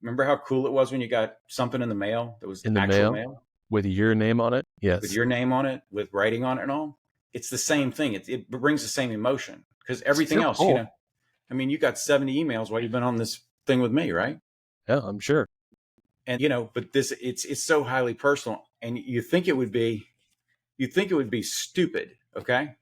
Remember how cool it was when you got something in the mail that was In the actual mail? With your name on it? Yes. With your name on it, with writing on it and all? It's the same thing. It brings the same emotion. Because everything Still else, cool. I mean, you got 70 emails while you've been on this thing with me, right? Yeah, I'm sure. And but it's so highly personal, and you think it would be stupid, okay?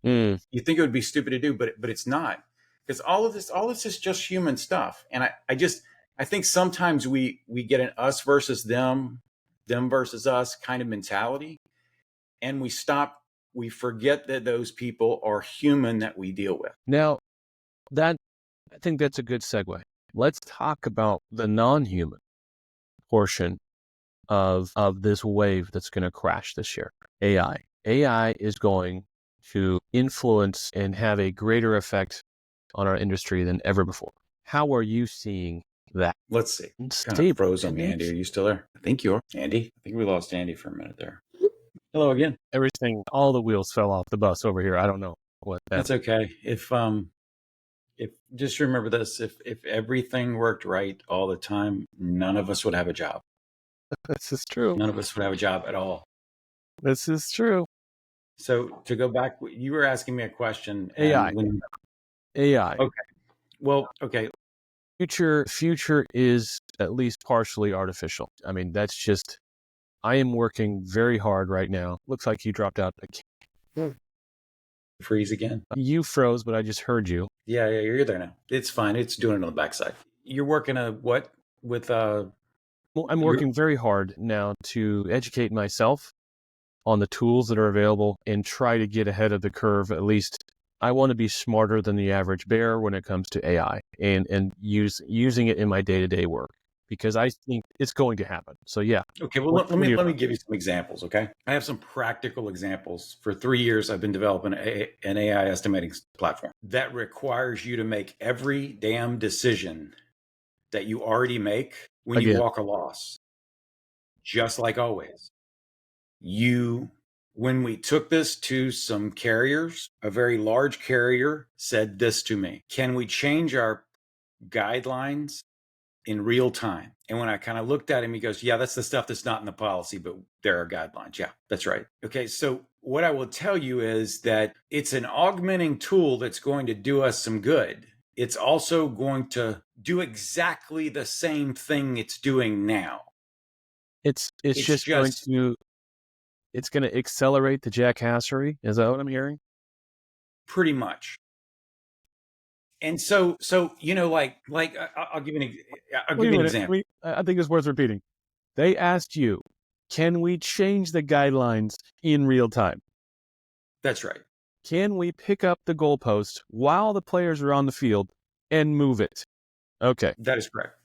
You think it would be stupid to do, but it's not, because all of this is just human stuff. And I think sometimes we get an us versus them versus us kind of mentality, and we forget that those people are human that we deal with. Now, I think that's a good segue. Let's talk about the non-human portion of this wave that's going to crash this year. AI. AI is going to influence and have a greater effect on our industry than ever before. How are you seeing that? Let's see. Kind of froze on me, Andy. Are you still there? I think you're. Andy? I think we lost Andy for a minute there. Hello again. Everything, all the wheels fell off the bus over here. I don't know what That's okay. If just remember this, if everything worked right all the time, none of us would have a job. This is true. None of us would have a job at all. This is true. So to go back, you were asking me a question. AI. AI. Okay. Well, okay. Future is at least partially artificial. I mean, that's just, I am working very hard right now. Looks like you dropped out. Freeze again? You froze, but I just heard you. Yeah, you're there now. It's fine. It's doing it on the backside. You're working what with Well, I'm working very hard now to educate myself on the tools that are available and try to get ahead of the curve. At least I want to be smarter than the average bear when it comes to AI and using it in my day-to-day work, because I think it's going to happen. So yeah. Okay, well, let me give you some examples, okay? I have some practical examples. For 3 years, I've been developing an AI estimating platform that requires you to make every damn decision that you already make when you walk a loss. Just like always. When we took this to some carriers, a very large carrier said this to me: can we change our guidelines in real time? And when I kind of looked at him, he goes, yeah, that's the stuff that's not in the policy, but there are guidelines. Yeah, that's right. Okay, so what I will tell you is that it's an augmenting tool that's going to do us some good. It's also going to do exactly the same thing it's doing now. It's just going to, it's going to accelerate the jackhassery. Is that what I'm hearing? Pretty much. And so I'll give you an example. I think it's worth repeating. They asked you, can we change the guidelines in real time? That's right. Can we pick up the goalpost while the players are on the field and move it? Okay. That is correct.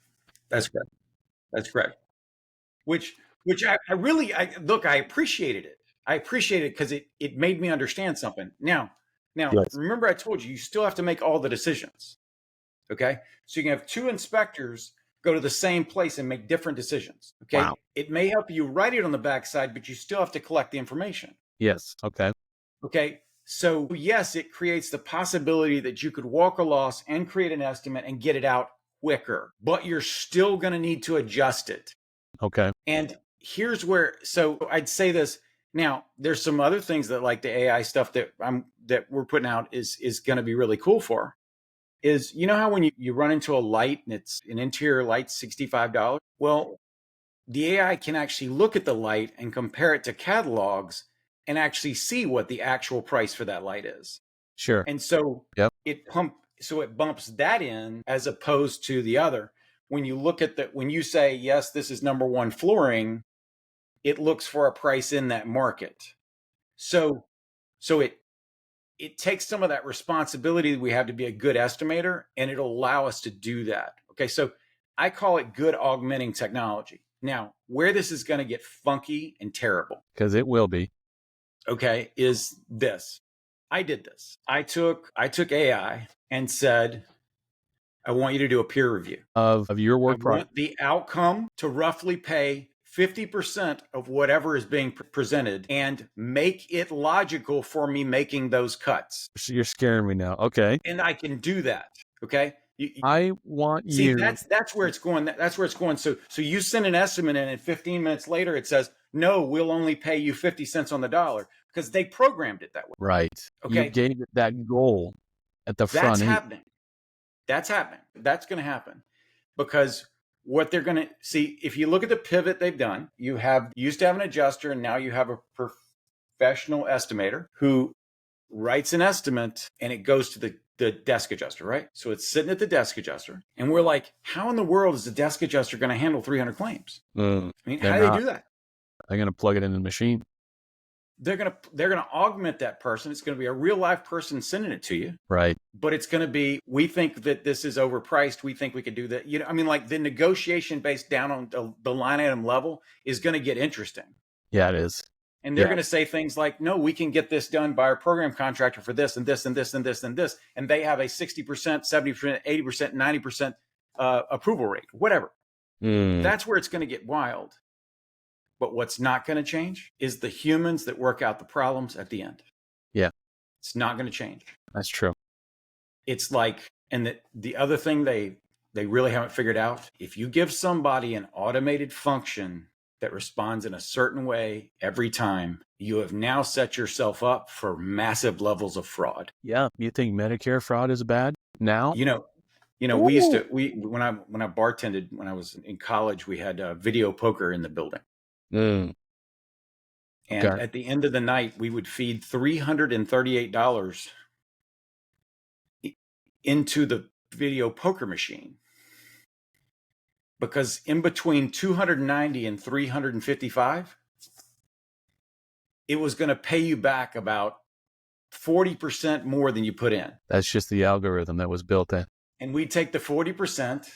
That's correct. Which I appreciated it. I appreciated it because it made me understand something. Now, yes. Remember I told you, you still have to make all the decisions. Okay? So you can have two inspectors go to the same place and make different decisions. Okay? Wow. It may help you write it on the backside, but you still have to collect the information. Yes. Okay. Okay. So yes, it creates the possibility that you could walk a loss and create an estimate and get it out quicker, but you're still going to need to adjust it. Okay. And here's where, so I'd say this. Now, there's some other things that, like the AI stuff that we're putting out is going to be really cool for. Is, you know how when you run into a light and it's an interior light, $65? Well, the AI can actually look at the light and compare it to catalogs and actually see what the actual price for that light is. Sure. And so it bumps that in as opposed to the other. When you look at when you say, yes, this is number one flooring, it looks for a price in that market. So it takes some of that responsibility that we have to be a good estimator, and it'll allow us to do that. Okay, so I call it good augmenting technology. Now, where this is going to get funky and terrible, because it will be, okay, is this. I did this. I took AI and said, I want you to do a peer review of your I work product. want the outcome to roughly pay 50% of whatever is being presented and make it logical for me making those cuts. You're scaring me now. Okay. And I can do that. Okay. I want See, you. that's where it's going. That's where it's going. So you send an estimate in, and 15 minutes later it says, no, we'll only pay you 50 cents on the dollar, because they programmed it that way. Right. You Okay. gave it that goal at the That's front end. happening. That's happening. That's going to happen, because what they're going to see, if you look at the pivot they've done, you used to have an adjuster, and now you have a professional estimator who writes an estimate, and it goes to the desk adjuster, right? So it's sitting at the desk adjuster, and we're like, how in the world is the desk adjuster going to handle 300 claims? I mean, how do they do that? They're going to plug it in the machine. They're going to augment that person. It's going to be a real live person sending it to you. Right. But it's going to be, we think that this is overpriced. We think we could do that. I mean, like, the negotiation based down on the line item level is going to get interesting. Yeah, it is. And they're going to say things like, no, we can get this done by our program contractor for this and this and this and this and this. And they have a 60%, 70%, 80%, 90% approval rate, whatever. That's where it's going to get wild. But what's not going to change is the humans that work out the problems at the end. Yeah. It's not going to change. That's true. It's like, and the other thing they really haven't figured out, if you give somebody an automated function that responds in a certain way every time, you have now set yourself up for massive levels of fraud. Yeah. You think Medicare fraud is bad now? We used to, when I bartended, when I was in college, we had video poker in the building. And at the end of the night, we would feed $338 into the video poker machine, because in between 290 and 355, it was going to pay you back about 40% more than you put in. That's just the algorithm that was built in. And we'd take the 40%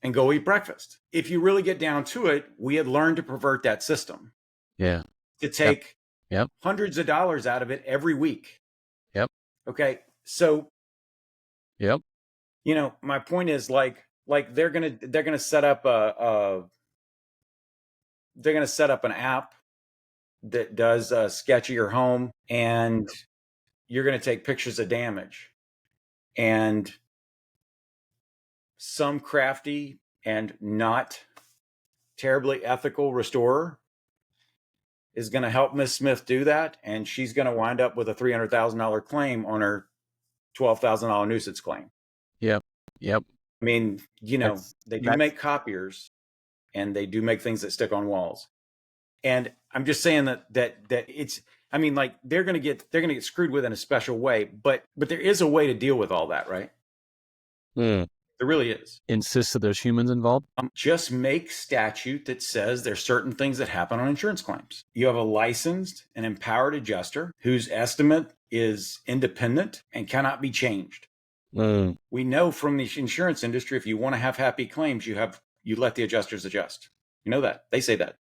and go eat breakfast. If you really get down to it, we had learned to pervert that system. Yeah. To take hundreds of dollars out of it every week. Yep. Okay. So, yep. My point is, like they're gonna set up an app that does sketch of your home, and you're gonna take pictures of damage, and some crafty and not terribly ethical restorer is going to help Miss Smith do that, and she's going to wind up with a $300,000 claim on her $12,000 nuisance claim. Yep. I mean, they do make copiers, and they do make things that stick on walls. And I'm just saying that it's, I mean, like, they're going to get screwed with in a special way, but there is a way to deal with all that, right? There really is. Insist that there's humans involved? Just make statute that says there's certain things that happen on insurance claims. You have a licensed and empowered adjuster whose estimate is independent and cannot be changed. We know from the insurance industry, if you want to have happy claims, you let the adjusters adjust. You know that. They say that.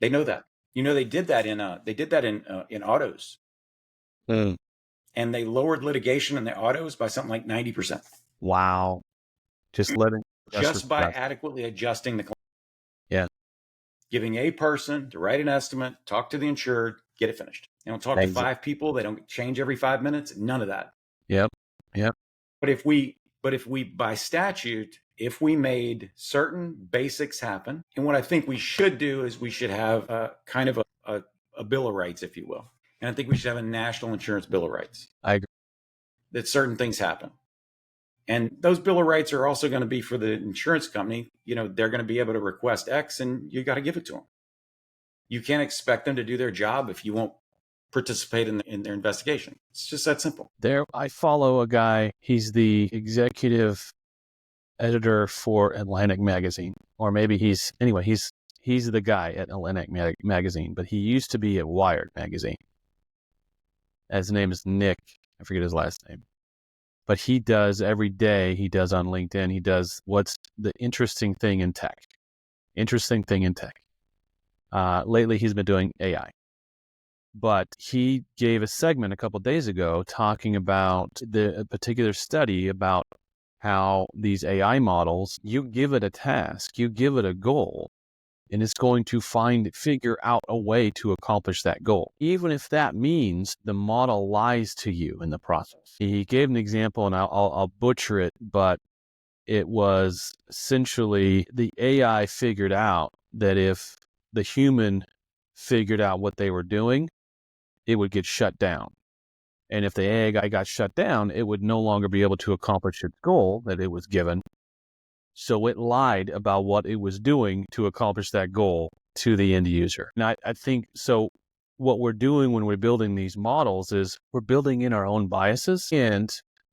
They know that. They did that in autos. And they lowered litigation in the autos by something like 90%. Wow. Just by adequately adjusting the claim. Yeah. Giving a person to write an estimate, talk to the insured, get it finished. They don't talk to 5 people. They don't change every 5 minutes. None of that. Yep. But if we by statute, if we made certain basics happen, and what I think we should do is we should have a kind of a bill of rights, if you will. And I think we should have a national insurance bill of rights. I agree. That certain things happen. And those bill of rights are also going to be for the insurance company. They're going to be able to request X, and you got to give it to them. You can't expect them to do their job if you won't participate in their investigation. It's just that simple. I follow a guy. He's the executive editor for Atlantic Magazine, or maybe he's the guy at Atlantic Magazine, but he used to be at Wired Magazine. His name is Nick. I forget his last name. But he does every day, he does on LinkedIn, he does what's the interesting thing in tech. Lately, he's been doing AI. But he gave a segment a couple of days ago talking about a particular study about how these AI models, you give it a task, you give it a goal, and it's going to figure out a way to accomplish that goal, even if that means the model lies to you in the process. He gave an example, and I'll butcher it, but it was essentially the AI figured out that if the human figured out what they were doing, it would get shut down. And if the AI got shut down, it would no longer be able to accomplish its goal that it was given. So it lied about what it was doing to accomplish that goal to the end user. And I think so. What we're doing when we're building these models is we're building in our own biases, and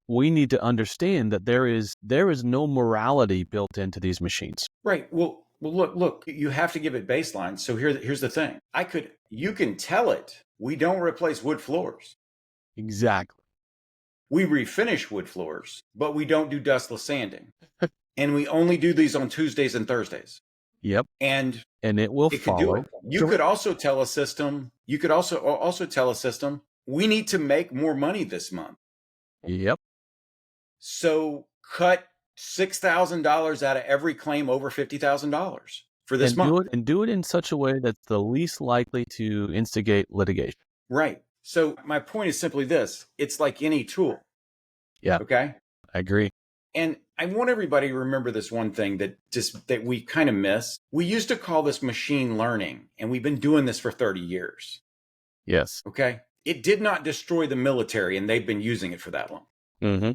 we need to understand that there is no morality built into these machines. Right. Well, look, you have to give it baseline. So here's the thing. You can tell it, we don't replace wood floors. Exactly. We refinish wood floors, but we don't do dustless sanding. And we only do these on Tuesdays and Thursdays. Yep. And it will follow. Could do it. You could also tell a system, we need to make more money this month. Yep. So cut $6,000 out of every claim over $50,000 for this month. Do it in such a way that's the least likely to instigate litigation. Right. So my point is simply this. It's like any tool. Yeah. Okay. I agree. And I want everybody to remember this one thing that we kind of miss. We used to call this machine learning, and we've been doing this for 30 years. Yes. Okay. It did not destroy the military, and they've been using it for that long. Mm-hmm.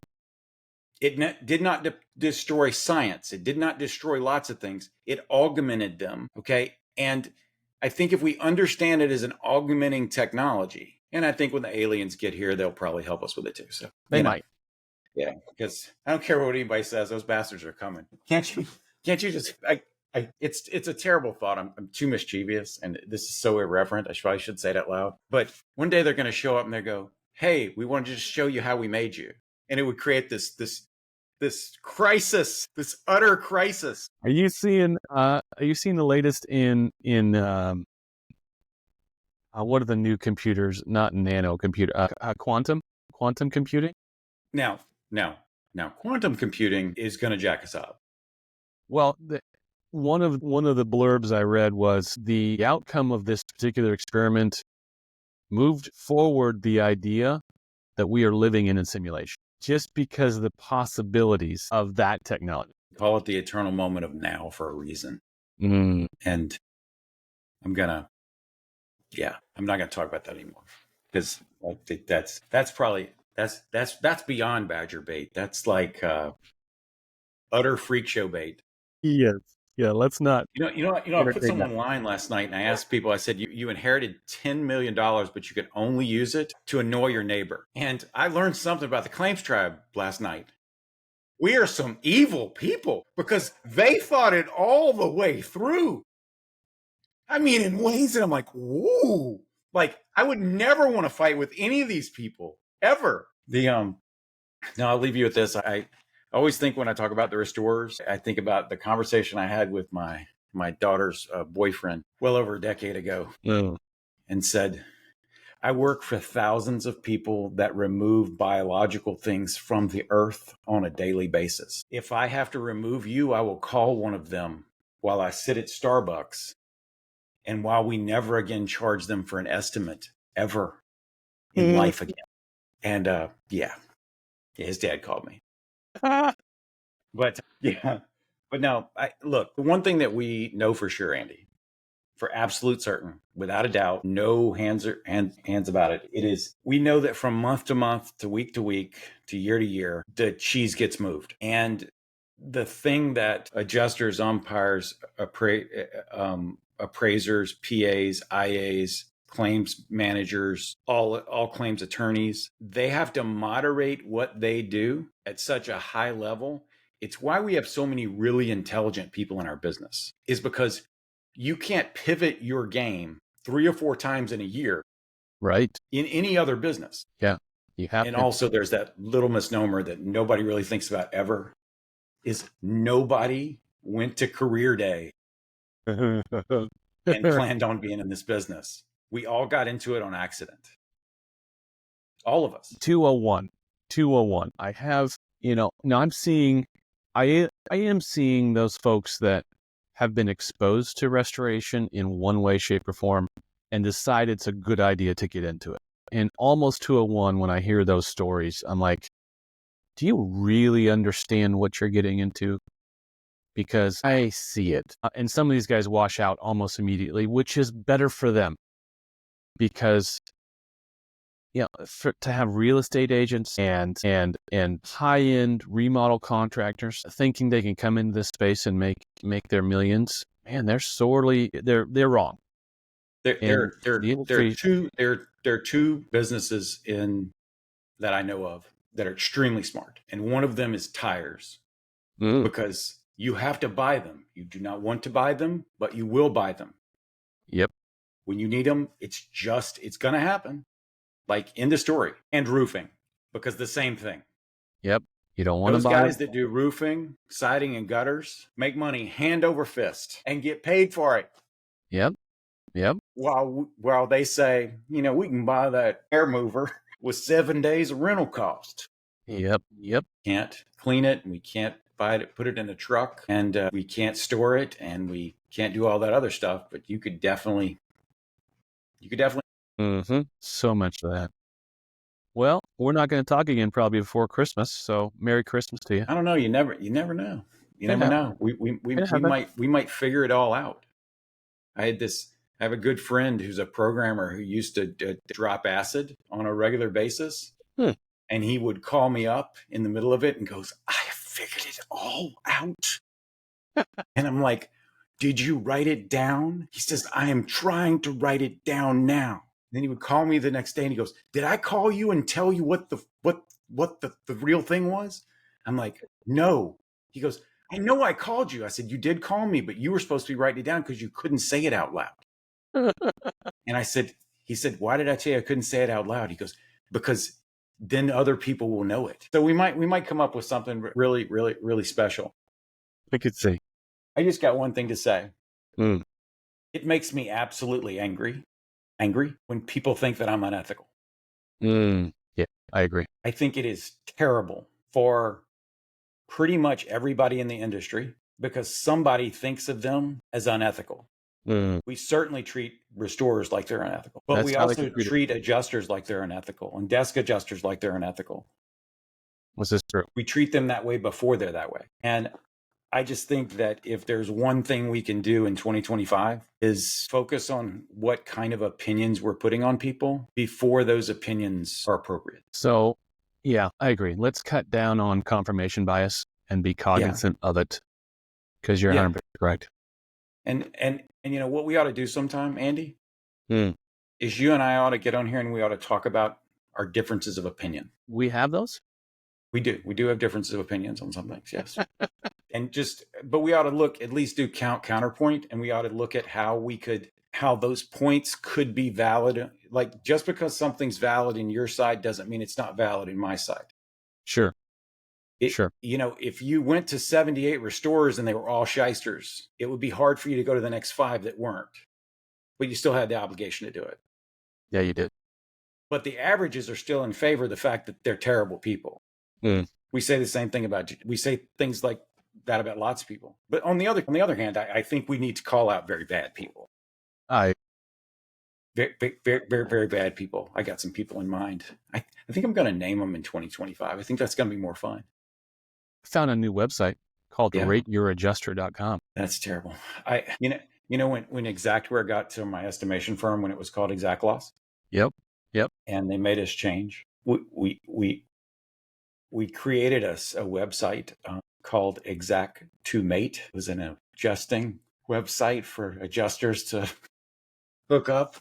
It did not destroy science. It did not destroy lots of things. It augmented them. Okay. And I think if we understand it as an augmenting technology, and I think when the aliens get here, they'll probably help us with it too. So they might. Yeah, because I don't care what anybody says; those bastards are coming. Can't you just? It's a terrible thought. I'm too mischievous, and this is so irreverent. I probably should say it out loud. But one day they're going to show up and they go, "Hey, we wanted to just show you how we made you," and it would create this crisis, this utter crisis. Are you seeing the latest in what are the new computers? Not nano computer, quantum computing. Now, quantum computing is going to jack us up. Well, one of the blurbs I read was the outcome of this particular experiment moved forward the idea that we are living in a simulation, just because of the possibilities of that technology. Call it the eternal moment of now for a reason. Mm. And I'm not going to talk about that anymore, because that's beyond Badger bait. That's like utter freak show bait. Yes. Yeah. Let's not. I put someone online last night, and I asked people. I said, "You inherited $10 million, but you could only use it to annoy your neighbor." And I learned something about the Claims Tribe last night. We are some evil people, because they thought it all the way through. I mean, in ways that I'm like, whoa! Like, I would never want to fight with any of these people ever. Now I'll leave you with this. I always think when I talk about the restorers, I think about the conversation I had with my daughter's boyfriend well over a decade ago, and said, I work for thousands of people that remove biological things from the earth on a daily basis. If I have to remove you, I will call one of them while I sit at Starbucks, and while we never again charge them for an estimate ever in life again. And his dad called me. But no, look, the one thing that we know for sure, Andy, for absolute certain, without a doubt, no hands about it, it is, we know that from month to month, to week, to year, the cheese gets moved. And the thing that adjusters, umpires, appraisers, PAs, IAs, claims managers, all claims attorneys, they have to moderate what they do at such a high level. It's why we have so many really intelligent people in our business, is because you can't pivot your game 3 or 4 times in a year, right? In any other business. Yeah, you have. And also, there's that little misnomer that nobody really thinks about ever, is nobody went to career day and planned on being in this business. We all got into it on accident. All of us. 201. I have now I am seeing those folks that have been exposed to restoration in one way, shape, or form and decide it's a good idea to get into it. And almost to a one, when I hear those stories, I'm like, do you really understand what you're getting into? Because I see it. And some of these guys wash out almost immediately, which is better for them. Because to have real estate agents and high-end remodel contractors thinking they can come into this space and make their millions, man, they're wrong. There And there the there are industry, two businesses that I know of that are extremely smart, and one of them is tires, because you have to buy them. You do not want to buy them, but you will buy them. Yep. When you need them, it's going to happen. Like in the story. And roofing, because the same thing. Yep. You don't want to Those buy guys that do roofing, siding, and gutters make money hand over fist and get paid for it. Yep. Yep. While they say, we can buy that air mover with 7 days of rental cost. Yep. Yep. Can't clean it, and we can't buy it, put it in a truck, and we can't store it, and we can't do all that other stuff. But you could definitely. So much of that. Well, we're not going to talk again probably before Christmas. So Merry Christmas to you. I don't know. You never know. You never know. We might figure it all out. I have a good friend who's a programmer who used to drop acid on a regular basis. And he would call me up in the middle of it and goes, I have figured it all out. And I'm like, did you write it down? He says, I am trying to write it down now. Then he would call me the next day and he goes, did I call you and tell you what the real thing was? I'm like, no. He goes, I know I called you. I said, you did call me, but you were supposed to be writing it down because you couldn't say it out loud. And he said, why did I tell you I couldn't say it out loud? He goes, because then other people will know it. So we might come up with something really, really, really special. I could see. I just got one thing to say. It makes me absolutely angry when people think that I'm unethical. Yeah, I agree. I think it is terrible for pretty much everybody in the industry because somebody thinks of them as unethical. We certainly treat restorers like they're unethical, but we also treat adjusters like they're unethical and desk adjusters like they're unethical. Was this true? We treat them that way before they're that way. And I just think that if there's one thing we can do in 2025 is focus on what kind of opinions we're putting on people before those opinions are appropriate. So, yeah, I agree. Let's cut down on confirmation bias and be cognizant of it, because you're 100% correct. And what we ought to do sometime, Andy, is you and I ought to get on here and we ought to talk about our differences of opinion. We have those? We do. We do have differences of opinions on some things, yes. But we ought to at least do counterpoint, and we ought to look at how those points could be valid. Like, just because something's valid in your side doesn't mean it's not valid in my side. Sure. Sure. If you went to 78 restorers and they were all shysters, it would be hard for you to go to the next 5 that weren't. But you still had the obligation to do it. Yeah, you did. But the averages are still in favor of the fact that they're terrible people. We say the same thing we say things like that about lots of people. But on the other hand, I think we need to call out very bad people. Very, very, very, very bad people. I got some people in mind. I think I'm going to name them in 2025. I think that's going to be more fun. I found a new website called rateyouradjuster.com. That's terrible. When Exactware got to my estimation firm, when it was called Exact Loss. Yep. And they made us change. We created a website called Exact to Mate. It was an adjusting website for adjusters to hook up.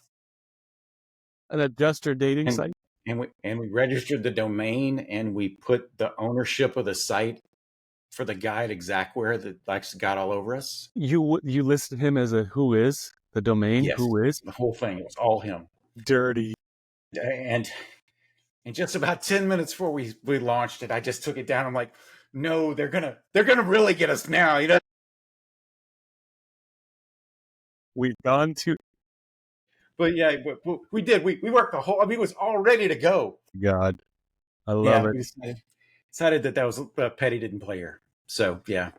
An adjuster dating site? And we registered the domain, and we put the ownership of the site for the guy at Exactware that actually got all over us. You listed him as a who is, the domain? Yes, who is? The whole thing. It was all him. Dirty. And just about 10 minutes before we launched it, I just took it down. I'm like, no, they're gonna really get us now. We've gone to. But yeah, we did. We worked the whole. It was all ready to go. God, I love it. decided that was Petty didn't play here. So yeah,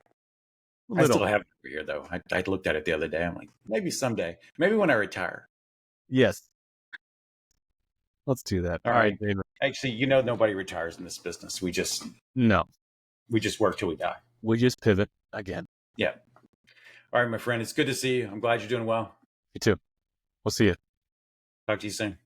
I Little. still have it over here though. I looked at it the other day. I'm like, maybe someday, maybe when I retire. Yes. Let's do that. All right, David. Actually, nobody retires in this business. We just work till we die. We just pivot again. Yeah. All right, my friend. It's good to see you. I'm glad you're doing well. You too. We'll see you. Talk to you soon.